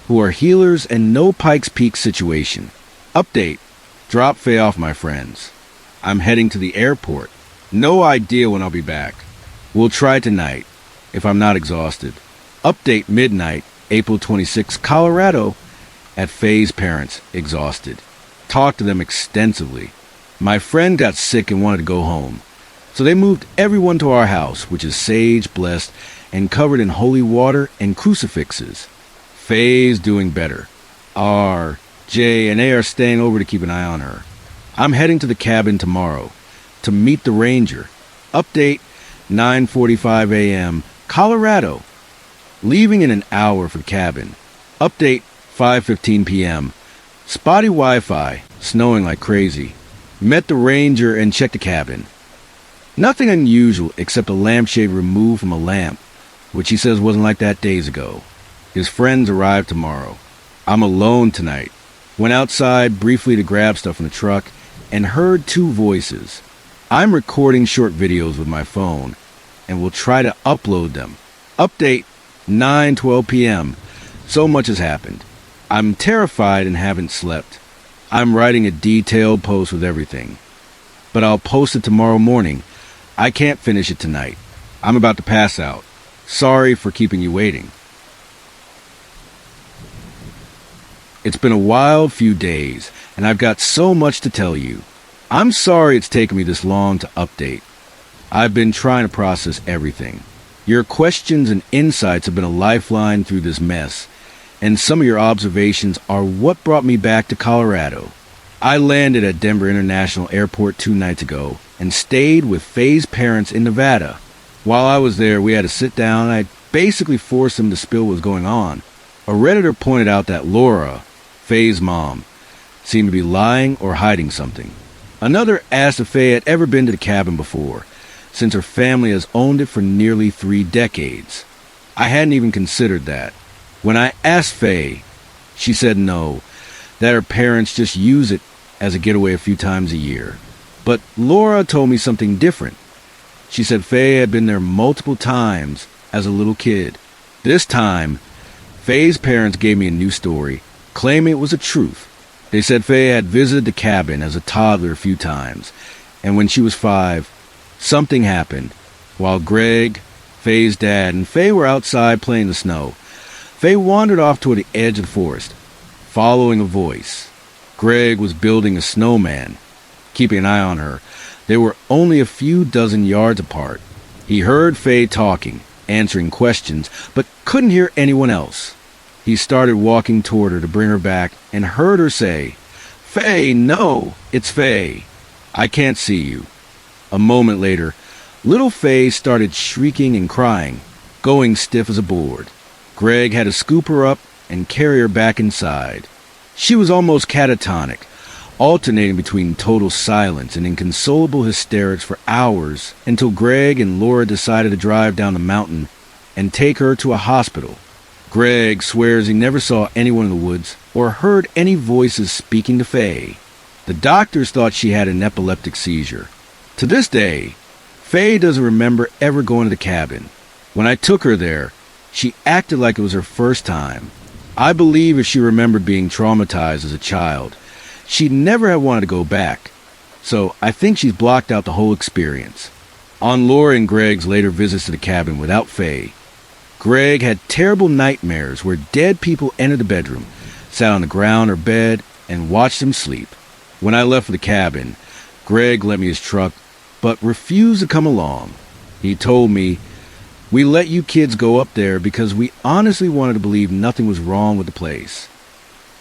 who are healers and no Pikes Peak situation. Update, drop Faye off my friends. I'm heading to the airport. No idea when I'll be back. We'll try tonight, if I'm not exhausted. Update midnight, April 26, Colorado, at Faye's parents, exhausted. Talked to them extensively. My friend got sick and wanted to go home, so they moved everyone to our house, which is sage-blessed and covered in holy water and crucifixes. Faye's doing better. R, J, and A are staying over to keep an eye on her. I'm heading to the cabin tomorrow to meet the ranger. Update, 9:45 a.m., Colorado. Leaving in an hour for the cabin. Update 5:15 p.m. Spotty Wi-Fi, snowing like crazy. Met the ranger and checked the cabin. Nothing unusual except a lampshade removed from a lamp, which he says wasn't like that days ago. His friends arrive tomorrow. I'm alone tonight. Went outside briefly to grab stuff in the truck and heard two voices. I'm recording short videos with my phone and will try to upload them. Update 9:12 p.m. So much has happened. I'm terrified and haven't slept. I'm writing a detailed post with everything. But I'll post it tomorrow morning. I can't finish it tonight. I'm about to pass out. Sorry for keeping you waiting. It's been a wild few days, and I've got so much to tell you. I'm sorry it's taken me this long to update. I've been trying to process everything. Your questions and insights have been a lifeline through this mess, and some of your observations are what brought me back to Colorado. I landed at Denver International Airport 2 nights ago and stayed with Faye's parents in Nevada. While I was there, we had to sit down, and I basically forced them to spill what was going on. A Redditor pointed out that Laura, Faye's mom, seemed to be lying or hiding something. Another asked if Faye had ever been to the cabin before, since her family has owned it for nearly 3 decades. I hadn't even considered that. When I asked Faye, she said no, that her parents just use it as a getaway a few times a year. But Laura told me something different. She said Faye had been there multiple times as a little kid. This time, Faye's parents gave me a new story, claiming it was the truth. They said Faye had visited the cabin as a toddler a few times, and when she was 5, something happened. While Greg, Faye's dad, and Faye were outside playing in the snow, Faye wandered off toward the edge of the forest, following a voice. Greg was building a snowman, keeping an eye on her. They were only a few dozen yards apart. He heard Faye talking, answering questions, but couldn't hear anyone else. He started walking toward her to bring her back and heard her say, "Faye, no, it's Faye. I can't see you." A moment later, little Faye started shrieking and crying, going stiff as a board. Greg had to scoop her up and carry her back inside. She was almost catatonic, alternating between total silence and inconsolable hysterics for hours until Greg and Laura decided to drive down the mountain and take her to a hospital. Greg swears he never saw anyone in the woods or heard any voices speaking to Faye. The doctors thought she had an epileptic seizure. To this day, Faye doesn't remember ever going to the cabin. When I took her there, she acted like it was her first time. I believe if she remembered being traumatized as a child, she'd never have wanted to go back. So I think she's blocked out the whole experience. On Laura and Greg's later visits to the cabin without Faye, Greg had terrible nightmares where dead people entered the bedroom, sat on the ground or bed, and watched him sleep. When I left for the cabin, Greg lent me his truck, but refused to come along. He told me, "We let you kids go up there because we honestly wanted to believe nothing was wrong with the place."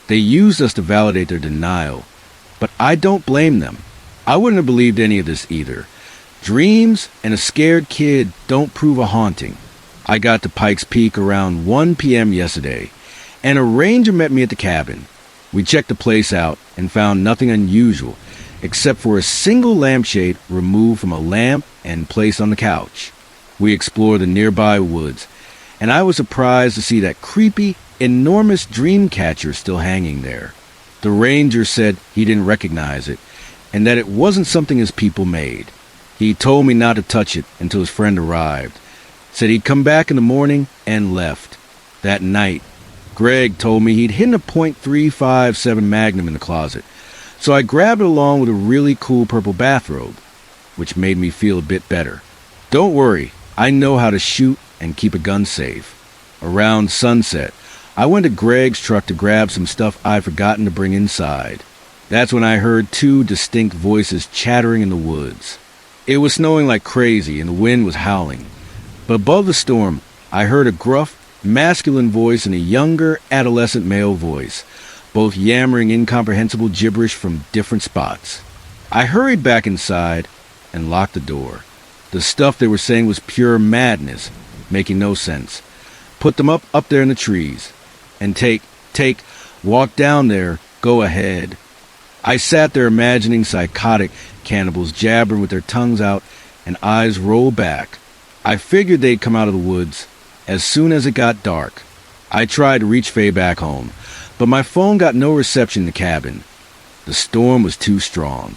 They used us to validate their denial, but I don't blame them. I wouldn't have believed any of this either. Dreams and a scared kid don't prove a haunting. I got to Pikes Peak around 1 p.m. yesterday, and a ranger met me at the cabin. We checked the place out and found nothing unusual, except for a single lampshade removed from a lamp and placed on the couch. We explored the nearby woods, and I was surprised to see that creepy, enormous dream catcher still hanging there. The ranger said he didn't recognize it, and that it wasn't something his people made. He told me not to touch it until his friend arrived. Said he'd come back in the morning and left. That night, Greg told me he'd hidden a .357 Magnum in the closet, so I grabbed it along with a really cool purple bathrobe, which made me feel a bit better. Don't worry, I know how to shoot and keep a gun safe. Around sunset, I went to Greg's truck to grab some stuff I'd forgotten to bring inside. That's when I heard 2 distinct voices chattering in the woods. It was snowing like crazy and the wind was howling. But above the storm, I heard a gruff, masculine voice and a younger, adolescent male voice, both yammering incomprehensible gibberish from different spots. I hurried back inside and locked the door. The stuff they were saying was pure madness, making no sense. Put them up there in the trees. And walk down there, go ahead. I sat there imagining psychotic cannibals jabbering with their tongues out and eyes rolled back. I figured they'd come out of the woods as soon as it got dark. I tried to reach Faye back home, but my phone got no reception in the cabin. The storm was too strong.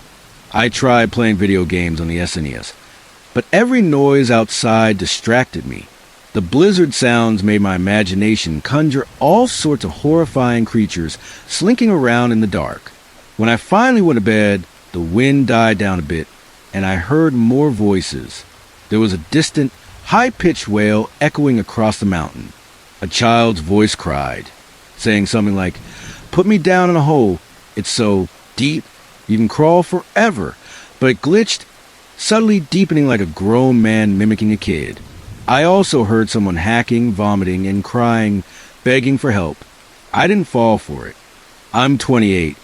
I tried playing video games on the SNES, but every noise outside distracted me. The blizzard sounds made my imagination conjure all sorts of horrifying creatures slinking around in the dark. When I finally went to bed, the wind died down a bit, and I heard more voices. There was a distant, high-pitched wail echoing across the mountain. A child's voice cried, saying something like, "Put me down in a hole. It's so deep, you can crawl forever." But it glitched, subtly deepening like a grown man mimicking a kid. I also heard someone hacking, vomiting, and crying, begging for help. I didn't fall for it. I'm 28,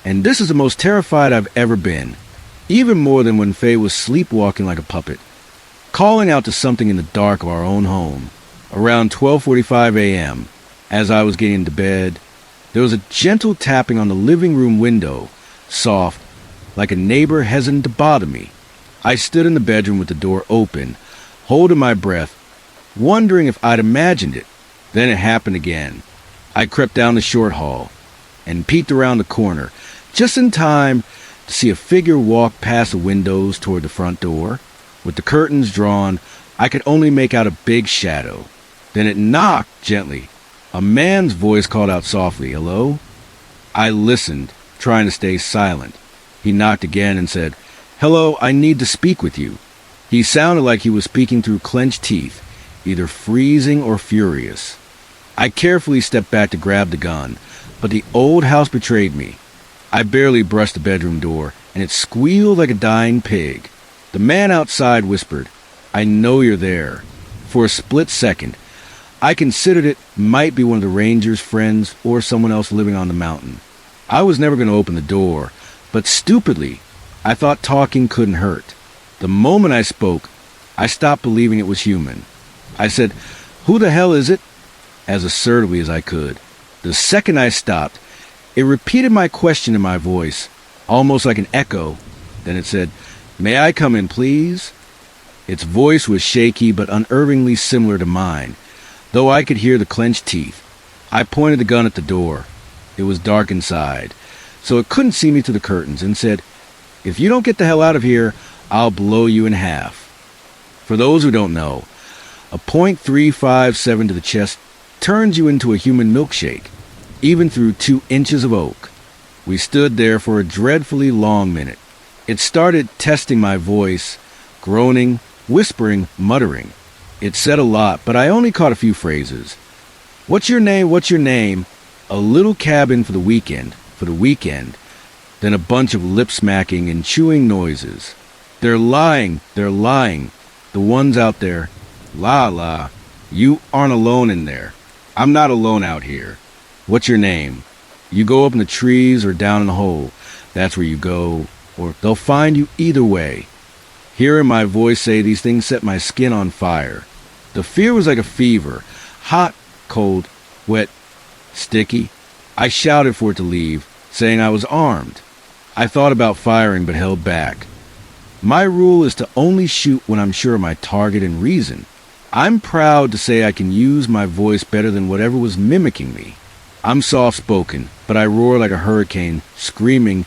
and this is the most terrified I've ever been, even more than when Faye was sleepwalking like a puppet. Calling out to something in the dark of our own home. Around 12:45 a.m., as I was getting to bed, there was a gentle tapping on the living room window, soft, like a neighbor hesitant to bother me. I stood in the bedroom with the door open, holding my breath, wondering if I'd imagined it. Then it happened again. I crept down the short hall and peeked around the corner, just in time to see a figure walk past the windows toward the front door. With the curtains drawn, I could only make out a big shadow. Then it knocked gently. A man's voice called out softly, "Hello?" I listened, trying to stay silent. He knocked again and said, "Hello, I need to speak with you." He sounded like he was speaking through clenched teeth, either freezing or furious. I carefully stepped back to grab the gun, but the old house betrayed me. I barely brushed the bedroom door, and it squealed like a dying pig. The man outside whispered, "I know you're there." For a split second, I considered it might be one of the ranger's friends or someone else living on the mountain. I was never going to open the door, but stupidly, I thought talking couldn't hurt. The moment I spoke, I stopped believing it was human. I said, "Who the hell is it?" as assertively as I could. The second I stopped, it repeated my question in my voice, almost like an echo. Then it said, "May I come in, please?" Its voice was shaky but unerringly similar to mine, though I could hear the clenched teeth. I pointed the gun at the door. It was dark inside, so it couldn't see me through the curtains, and said, "If you don't get the hell out of here, I'll blow you in half." For those who don't know, a .357 to the chest turns you into a human milkshake, even through 2 inches of oak. We stood there for a dreadfully long minute. It started testing my voice, groaning, whispering, muttering. It said a lot, but I only caught a few phrases. "What's your name? What's your name?" "A little cabin for the weekend. For the weekend." Then a bunch of lip-smacking and chewing noises. "They're lying. They're lying. The ones out there. La la. You aren't alone in there. I'm not alone out here. What's your name? You go up in the trees or down in the hole. That's where you go. Or they'll find you either way." Hearing my voice say these things set my skin on fire. The fear was like a fever. Hot, cold, wet, sticky. I shouted for it to leave, saying I was armed. I thought about firing but held back. My rule is to only shoot when I'm sure of my target and reason. I'm proud to say I can use my voice better than whatever was mimicking me. I'm soft-spoken, but I roar like a hurricane, screaming,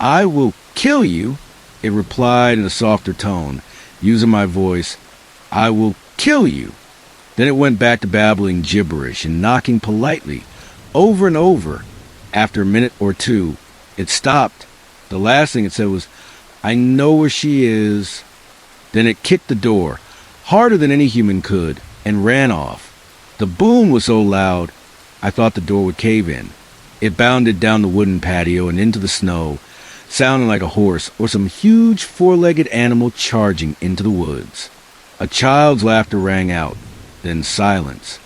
"I will kill you." It replied in a softer tone, using my voice, "I will kill you." Then it went back to babbling gibberish and knocking politely, over and over. After a minute or two, it stopped. The last thing it said was, "I know where she is." Then it kicked the door, harder than any human could, and ran off. The boom was so loud, I thought the door would cave in. It bounded down the wooden patio and into the snow, sounding like a horse or some huge four-legged animal charging into the woods. A child's laughter rang out, then silence.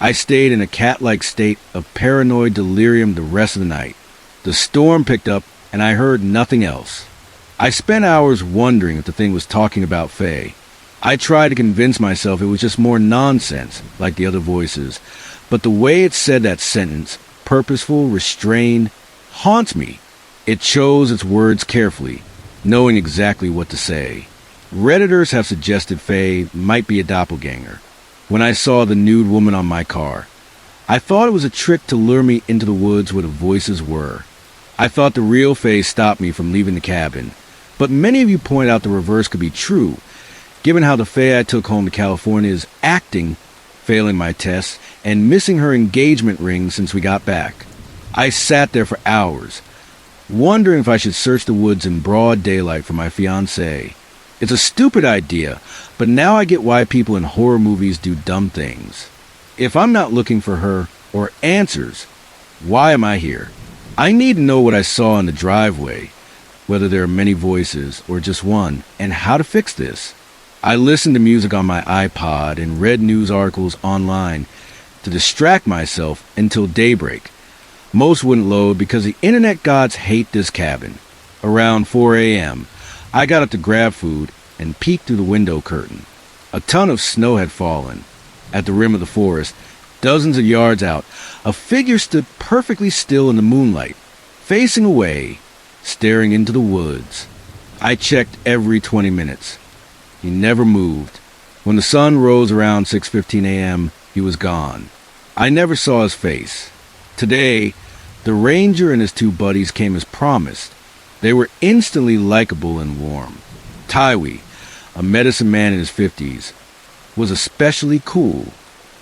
I stayed in a cat-like state of paranoid delirium the rest of the night. The storm picked up, and I heard nothing else. I spent hours wondering if the thing was talking about Faye. I tried to convince myself it was just more nonsense, like the other voices, but the way it said that sentence, purposeful, restrained, haunts me. It chose its words carefully, knowing exactly what to say. Redditors have suggested Faye might be a doppelganger. When I saw the nude woman on my car, I thought it was a trick to lure me into the woods where the voices were. I thought the real Faye stopped me from leaving the cabin, but many of you point out the reverse could be true, given how the Faye I took home to California is acting, failing my tests, and missing her engagement ring since we got back. I sat there for hours, wondering if I should search the woods in broad daylight for my fiancée. It's a stupid idea, but now I get why people in horror movies do dumb things. If I'm not looking for her or answers, why am I here? I need to know what I saw in the driveway, whether there are many voices or just one, and how to fix this. I listened to music on my iPod and read news articles online to distract myself until daybreak. Most wouldn't load because the internet gods hate this cabin. Around 4 a.m., I got up to grab food and peeked through the window curtain. A ton of snow had fallen. At the rim of the forest, dozens of yards out, a figure stood perfectly still in the moonlight, facing away, staring into the woods. I checked every 20 minutes. He never moved. When the sun rose around 6:15 a.m., he was gone. I never saw his face. Today, the ranger and his two buddies came as promised. They were instantly likable and warm. Taiwi, a medicine man in his 50s, was especially cool.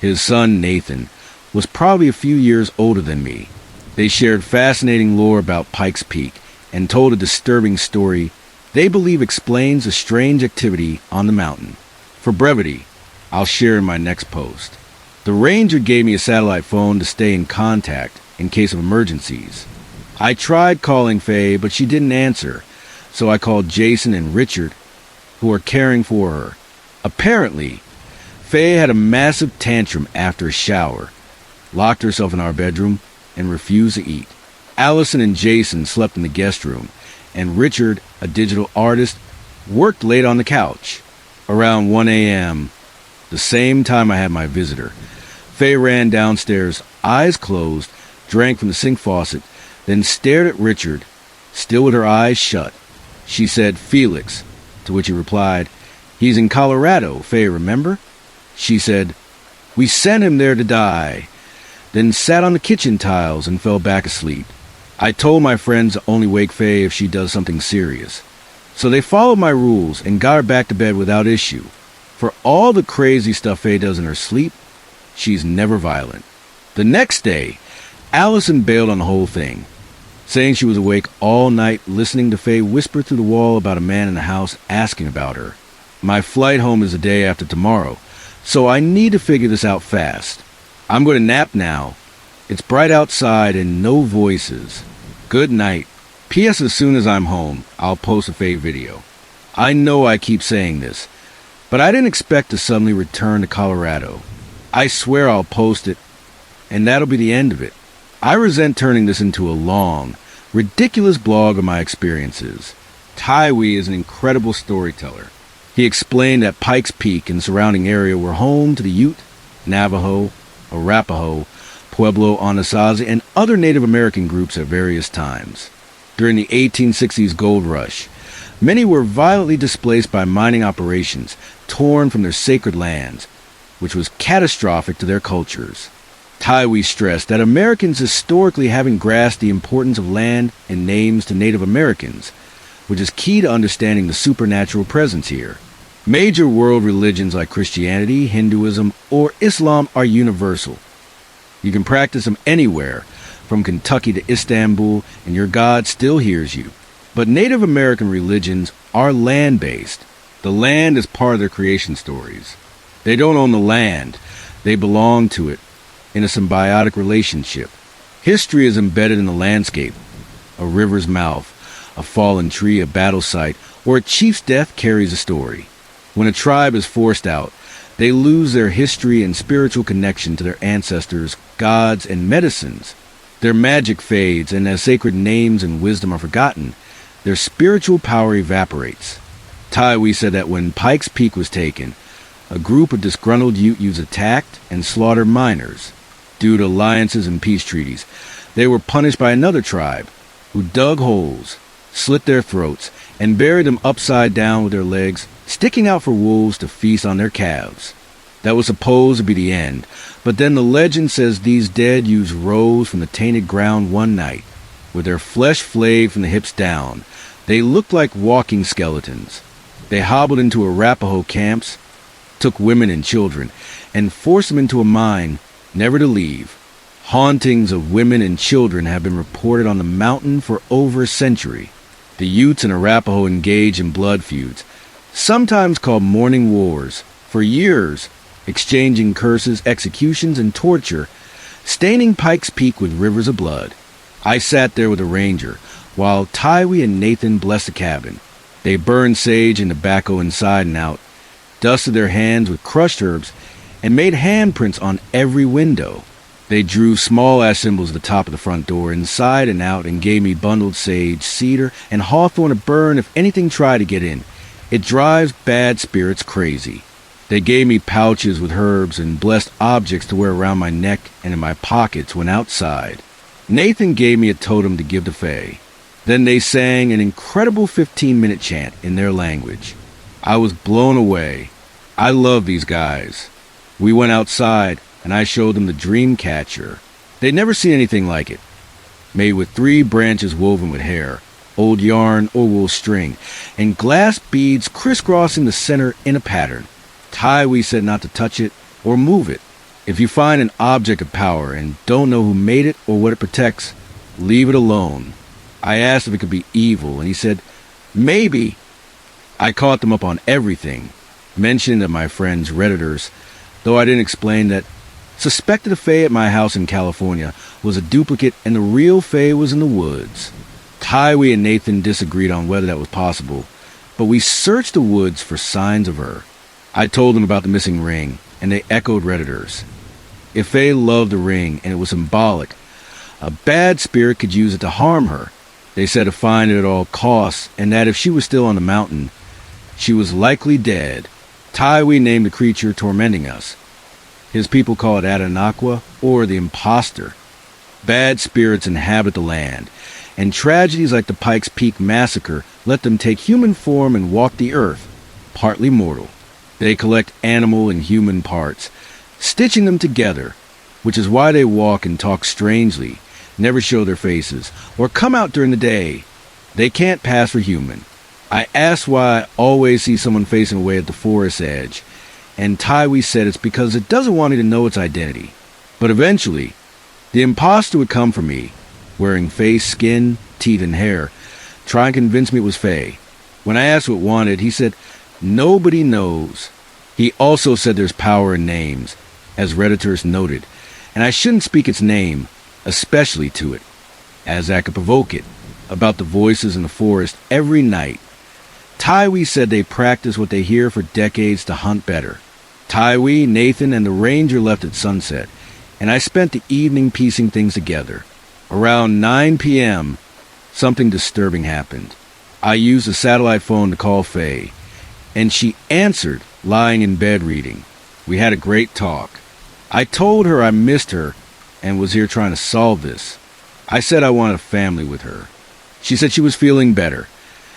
His son, Nathan, was probably a few years older than me. They shared fascinating lore about Pikes Peak and told a disturbing story they believe explains a strange activity on the mountain. For brevity, I'll share in my next post. The ranger gave me a satellite phone to stay in contact in case of emergencies. I tried calling Faye, but she didn't answer, so I called Jason and Richard, who are caring for her. Apparently, Faye had a massive tantrum after a shower, locked herself in our bedroom, and refused to eat. Allison and Jason slept in the guest room, and Richard, a digital artist, worked late on the couch. Around 1 a.m., the same time I had my visitor, Faye ran downstairs, eyes closed, drank from the sink faucet, then stared at Richard, still with her eyes shut. She said, "Felix," to which he replied, "He's in Colorado, Faye, remember?" She said, "We sent him there to die," then sat on the kitchen tiles and fell back asleep. I told my friends to only wake Faye if she does something serious. So they followed my rules and got her back to bed without issue. For all the crazy stuff Faye does in her sleep, she's never violent. The next day, Allison bailed on the whole thing, saying she was awake all night listening to Faye whisper through the wall about a man in the house asking about her. My flight home is the day after tomorrow, so I need to figure this out fast. I'm going to nap now. It's bright outside and no voices. Good night. P.S. As soon as I'm home, I'll post a Faye video. I know I keep saying this, but I didn't expect to suddenly return to Colorado. I swear I'll post it, and that'll be the end of it. I resent turning this into a long, ridiculous blog of my experiences. Taiwi is an incredible storyteller. He explained that Pikes Peak and surrounding area were home to the Ute, Navajo, Arapaho, Pueblo, Anasazi, and other Native American groups at various times. During the 1860s gold rush, many were violently displaced by mining operations, torn from their sacred lands, which was catastrophic to their cultures. Taiwi stressed that Americans historically haven't grasped the importance of land and names to Native Americans, which is key to understanding the supernatural presence here. Major world religions like Christianity, Hinduism, or Islam are universal. You can practice them anywhere, from Kentucky to Istanbul, and your God still hears you. But Native American religions are land-based. The land is part of their creation stories. They don't own the land. They belong to it in a symbiotic relationship. History is embedded in the landscape. A river's mouth, a fallen tree, a battle site, or a chief's death carries a story. When a tribe is forced out, they lose their history and spiritual connection to their ancestors, gods, and medicines. Their magic fades, and as sacred names and wisdom are forgotten, their spiritual power evaporates. Tywee said that when Pike's Peak was taken, a group of disgruntled Utes attacked and slaughtered miners. Due to alliances and peace treaties, they were punished by another tribe, who dug holes, slit their throats, and buried them upside down with their legs sticking out for wolves to feast on their calves. That was supposed to be the end, but then the legend says these dead Utes rose from the tainted ground one night, with their flesh flayed from the hips down. They looked like walking skeletons. They hobbled into Arapaho camps, took women and children, and forced them into a mine, never to leave. Hauntings of women and children have been reported on the mountain for over a century. The Utes and Arapaho engage in blood feuds, sometimes called morning wars, for years, exchanging curses, executions, and torture, staining Pike's Peak with rivers of blood. I sat there with a ranger, while Tywee and Nathan blessed the cabin. They burned sage and tobacco inside and out, dusted their hands with crushed herbs, and made handprints on every window. They drew small ash symbols at the top of the front door, inside and out, and gave me bundled sage, cedar, and hawthorn to burn if anything tried to get in. It drives bad spirits crazy. They gave me pouches with herbs and blessed objects to wear around my neck and in my pockets when outside. Nathan gave me a totem to give to Faye. Then they sang an incredible 15-minute chant in their language. I was blown away. I love these guys. We went outside, and I showed them the dream catcher. They'd never seen anything like it. Made with 3 branches woven with hair, old yarn or wool string, and glass beads crisscrossing the center in a pattern. Tywee said not to touch it or move it. If you find an object of power and don't know who made it or what it protects, leave it alone. I asked if it could be evil, and he said, maybe. I caught them up on everything, mentioning that my friends Redditors, though I didn't explain that suspected a Fae at my house in California was a duplicate and the real Fae was in the woods. Tywee and Nathan disagreed on whether that was possible, but we searched the woods for signs of her. I told them about the missing ring, and they echoed Redditors. If Fae loved the ring and it was symbolic, a bad spirit could use it to harm her. They said to find it at all costs, and that if she was still on the mountain, she was likely dead. Tywee named the creature tormenting us. His people call it Adanakwa, or the imposter. Bad spirits inhabit the land, and tragedies like the Pike's Peak massacre let them take human form and walk the earth, partly mortal. They collect animal and human parts, stitching them together, which is why they walk and talk strangely, never show their faces, or come out during the day. They can't pass for human. I asked why I always see someone facing away at the forest edge, and Tywee said it's because it doesn't want me to know its identity. But eventually, the imposter would come for me, wearing face, skin, teeth, and hair, try and convince me it was Fae. When I asked what it wanted, he said, nobody knows. He also said there's power in names, as Redditors noted, and I shouldn't speak its name, especially to it, as I could provoke it, about the voices in the forest every night. Tywee said they practice what they hear for decades to hunt better. Tywee, Nathan, and the ranger left at sunset, and I spent the evening piecing things together. Around 9 p.m., something disturbing happened. I used a satellite phone to call Faye, and she answered, lying in bed reading. We had a great talk. I told her I missed her and was here trying to solve this. I said I wanted a family with her. She said she was feeling better,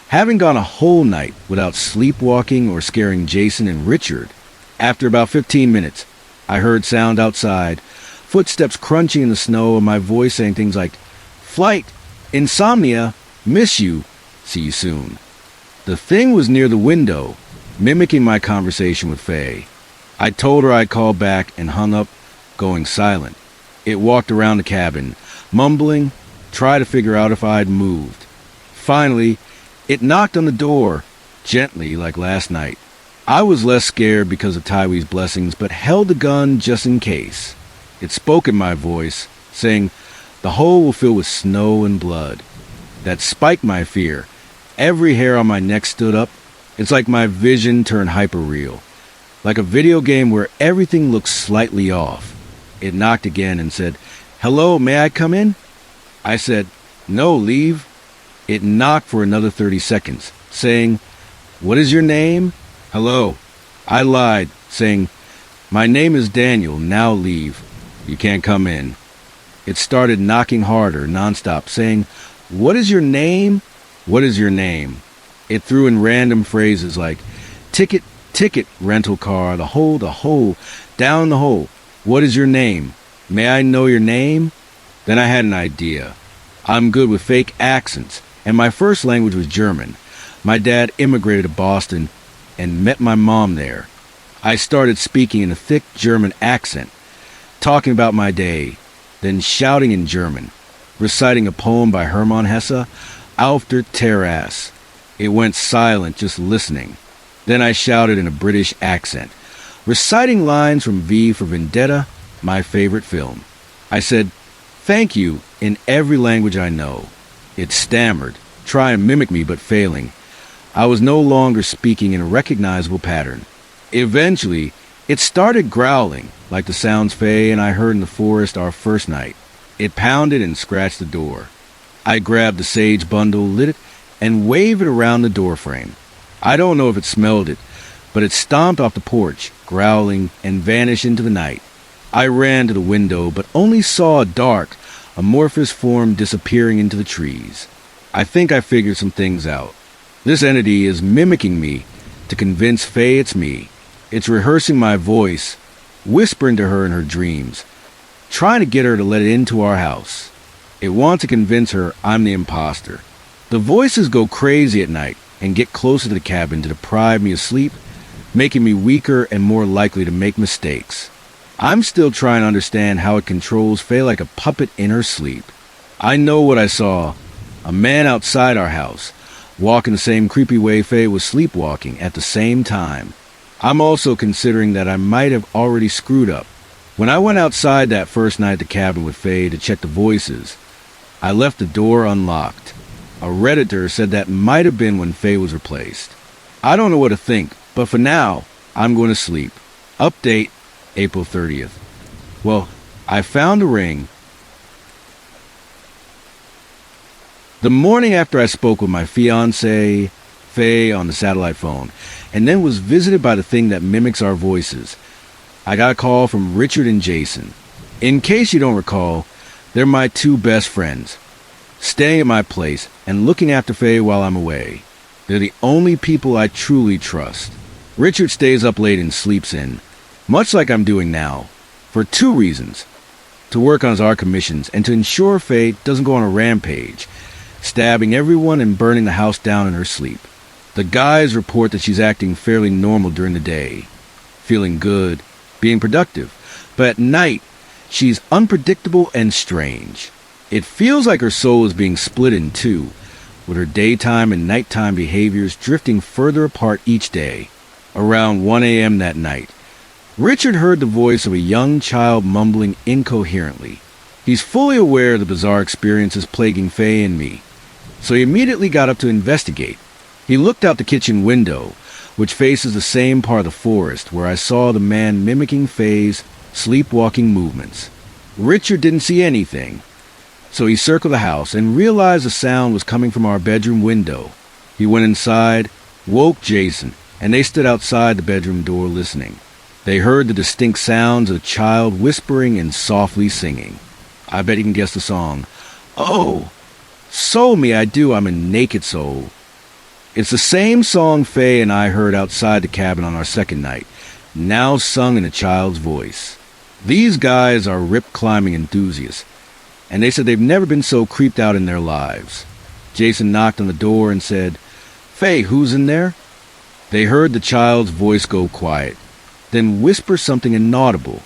having gone a whole night without sleepwalking or scaring Jason and Richard. After about 15 minutes, I heard sound outside, footsteps crunching in the snow, and my voice saying things like, "Flight, insomnia, miss you, see you soon." The thing was near the window, mimicking my conversation with Faye. I told her I'd call back and hung up, going silent. It walked around the cabin, mumbling, tried to figure out if I'd moved. Finally, it knocked on the door, gently like last night. I was less scared because of Tywee's blessings, but held the gun just in case. It spoke in my voice, saying, "The hole will fill with snow and blood." That spiked my fear. Every hair on my neck stood up. It's like my vision turned hyper-real, like a video game where everything looks slightly off. It knocked again and said, "Hello, may I come in?" I said, "No, leave." It knocked for another 30 seconds, saying, What is your name? Hello. I lied, saying, my name is Daniel, now leave. You can't come in. It started knocking harder, nonstop, saying, what is your name? What is your name? It threw in random phrases like, ticket, ticket, rental car, the hole, down the hole. What is your name? May I know your name? Then I had an idea. I'm good with fake accents, and my first language was German. My dad immigrated to Boston and met my mom there. I started speaking in a thick German accent, talking about my day, then shouting in German, reciting a poem by Hermann Hesse, Auf der Terrasse. It went silent, just listening. Then I shouted in a British accent, reciting lines from V for Vendetta, my favorite film. I said, thank you, in every language I know. It stammered, trying to mimic me but failing. I was no longer speaking in a recognizable pattern. Eventually, it started growling, like the sounds Faye and I heard in the forest our first night. It pounded and scratched the door. I grabbed the sage bundle, lit it, and waved it around the doorframe. I don't know if it smelled it, but it stomped off the porch, growling, and vanished into the night. I ran to the window, but only saw a dark, amorphous form disappearing into the trees. I think I figured some things out. This entity is mimicking me to convince Faye it's me. It's rehearsing my voice, whispering to her in her dreams, trying to get her to let it into our house. It wants to convince her I'm the imposter. The voices go crazy at night and get closer to the cabin to deprive me of sleep, making me weaker and more likely to make mistakes. I'm still trying to understand how it controls Faye like a puppet in her sleep. I know what I saw. A man outside our house, walking the same creepy way Faye was sleepwalking at the same time. I'm also considering that I might have already screwed up. When I went outside that first night at the cabin with Faye to check the voices, I left the door unlocked. A Redditor said that might have been when Faye was replaced. I don't know what to think, but for now, I'm going to sleep. Update, April 30th. Well, I found a ring. The morning after I spoke with my fiancée, Faye, on the satellite phone, and then was visited by the thing that mimics our voices, I got a call from Richard and Jason. In case you don't recall, they're my two best friends, staying at my place and looking after Faye while I'm away. They're the only people I truly trust. Richard stays up late and sleeps in, much like I'm doing now, for two reasons: to work on his art commissions and to ensure Faye doesn't go on a rampage, stabbing everyone and burning the house down in her sleep. The guys report that she's acting fairly normal during the day, feeling good, being productive, but at night, she's unpredictable and strange. It feels like her soul is being split in two, with her daytime and nighttime behaviors drifting further apart each day. Around 1 a.m. that night, Richard heard the voice of a young child mumbling incoherently. He's fully aware of the bizarre experiences plaguing Faye and me, so he immediately got up to investigate. He looked out the kitchen window, which faces the same part of the forest where I saw the man mimicking Faye's sleepwalking movements. Richard didn't see anything, so he circled the house and realized the sound was coming from our bedroom window. He went inside, woke Jason, and they stood outside the bedroom door listening. They heard the distinct sounds of a child whispering and softly singing. I bet you can guess the song. Oh, soul me I do, I'm a naked soul. It's the same song Faye and I heard outside the cabin on our second night, now sung in a child's voice. These guys are rip-climbing enthusiasts, and they said they've never been so creeped out in their lives. Jason knocked on the door and said, "Faye, who's in there?" They heard the child's voice go quiet, then whisper something inaudible.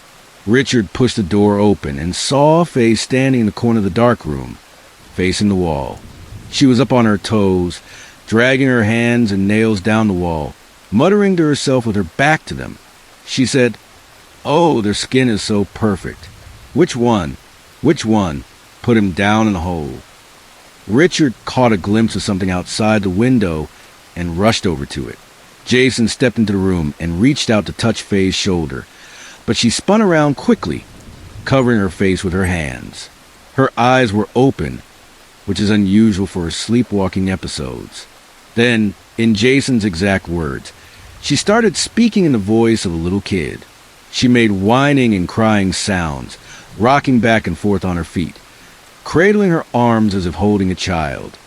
Richard pushed the door open and saw Faye standing in the corner of the dark room, facing the wall. She was up on her toes, dragging her hands and nails down the wall, muttering to herself with her back to them. She said, "Oh, their skin is so perfect. Which one? Which one?" Put him down in a hole. Richard caught a glimpse of something outside the window and rushed over to it. Jason stepped into the room and reached out to touch Faye's shoulder, but she spun around quickly, covering her face with her hands. Her eyes were open, which is unusual for her sleepwalking episodes. Then, in Jason's exact words, she started speaking in the voice of a little kid. She made whining and crying sounds, rocking back and forth on her feet, cradling her arms as if holding a child.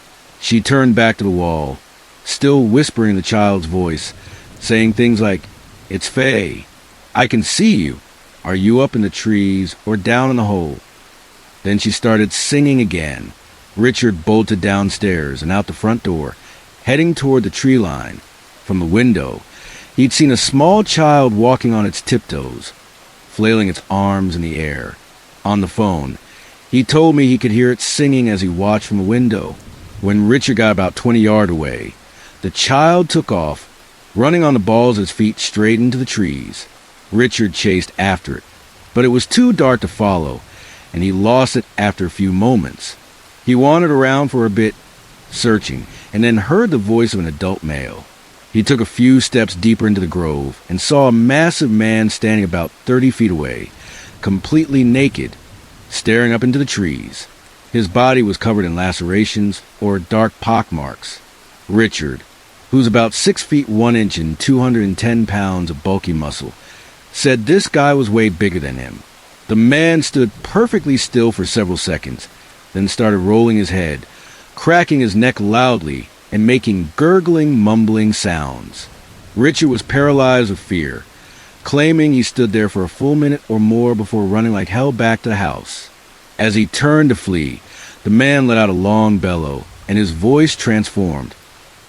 She turned back to the wall, still whispering the child's voice, saying things like, "It's Faye. I can see you. Are you up in the trees or down in the hole?" Then she started singing again. Richard bolted downstairs and out the front door, heading toward the tree line. From the window, he'd seen a small child walking on its tiptoes, flailing its arms in the air. On the phone, he told me he could hear it singing as he watched from the window. When Richard got about 20 yards away, the child took off, running on the balls of his feet straight into the trees. Richard chased after it, but it was too dark to follow, and he lost it after a few moments. He wandered around for a bit, searching, and then heard the voice of an adult male. He took a few steps deeper into the grove and saw a massive man standing about 30 feet away, completely naked, staring up into the trees. His body was covered in lacerations or dark pockmarks. Richard, who's about 6 feet 1 inch and 210 pounds of bulky muscle, said this guy was way bigger than him. The man stood perfectly still for several seconds, then started rolling his head, cracking his neck loudly, and making gurgling, mumbling sounds. Richard was paralyzed with fear, claiming he stood there for a full minute or more before running like hell back to the house. As he turned to flee, the man let out a long bellow, and his voice transformed.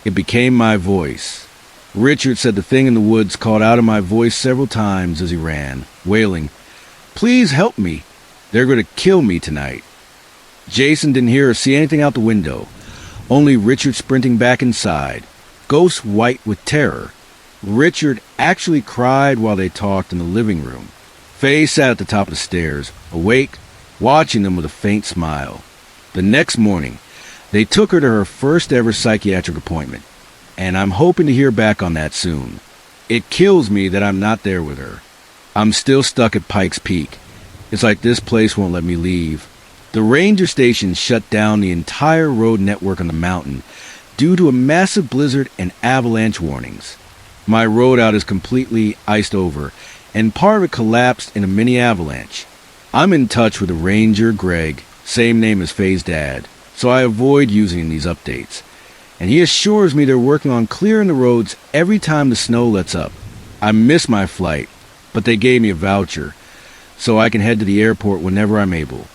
It became my voice. Richard said the thing in the woods called out in my voice several times as he ran, wailing, "Please help me. They're going to kill me tonight." Jason didn't hear or see anything out the window, only Richard sprinting back inside, ghost white with terror. Richard actually cried while they talked in the living room. Faye sat at the top of the stairs, awake, watching them with a faint smile. The next morning, they took her to her first ever psychiatric appointment, and I'm hoping to hear back on that soon. It kills me that I'm not there with her. I'm still stuck at Pikes Peak. It's like this place won't let me leave. The ranger station shut down the entire road network on the mountain due to a massive blizzard and avalanche warnings. My road out is completely iced over, and part of it collapsed in a mini avalanche. I'm in touch with the ranger, Greg, same name as Faye's dad, so I avoid using these updates. And he assures me they're working on clearing the roads every time the snow lets up. I miss my flight, but they gave me a voucher, so I can head to the airport whenever I'm able.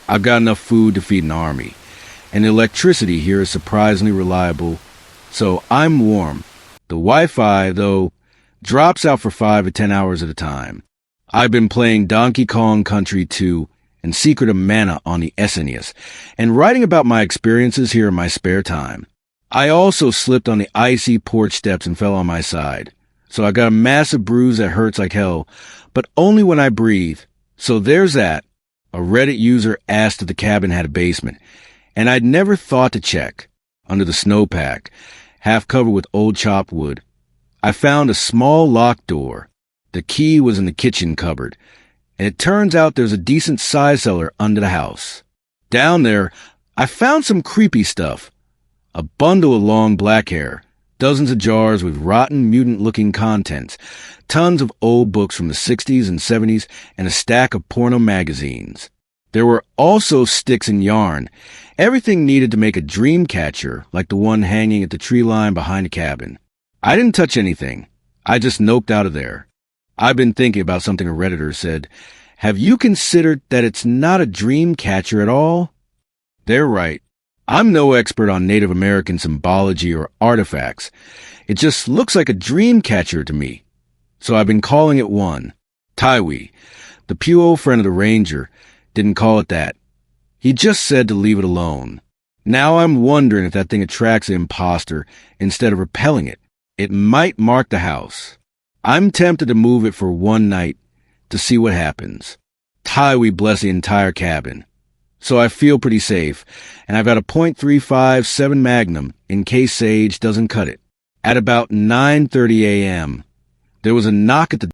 I've got enough food to feed an army, and the electricity here is surprisingly reliable, so I'm warm. The Wi-Fi, though, drops out for 5 to 10 hours at a time. I've been playing Donkey Kong Country 2 and Secret of Mana on the SNES, and writing about my experiences here in my spare time. I also slipped on the icy porch steps and fell on my side, so I got a massive bruise that hurts like hell, but only when I breathe. So there's that. A Reddit user asked if the cabin had a basement, and I'd never thought to check. Under the snowpack, half covered with old chopped wood, I found a small locked door. The key was in the kitchen cupboard, and it turns out there's a decent size cellar under the house. Down there, I found some creepy stuff. A bundle of long black hair, dozens of jars with rotten, mutant-looking contents, tons of old books from the 60s and 70s, and a stack of porno magazines. There were also sticks and yarn, everything needed to make a dream catcher like the one hanging at the tree line behind the cabin. I didn't touch anything. I just noped out of there. I've been thinking about something a Redditor said. Have you considered that it's not a dream catcher at all? They're right. I'm no expert on Native American symbology or artifacts. It just looks like a dream catcher to me. So I've been calling it one. Taiwi, the pew old friend of the ranger, didn't call it that. He just said to leave it alone. Now I'm wondering if that thing attracts the imposter instead of repelling it. It might mark the house. I'm tempted to move it for one night to see what happens. Taiwi bless the entire cabin. So I feel pretty safe, and I've got a .357 Magnum in case Sage doesn't cut it. At about 9:30 a.m., there was a knock at the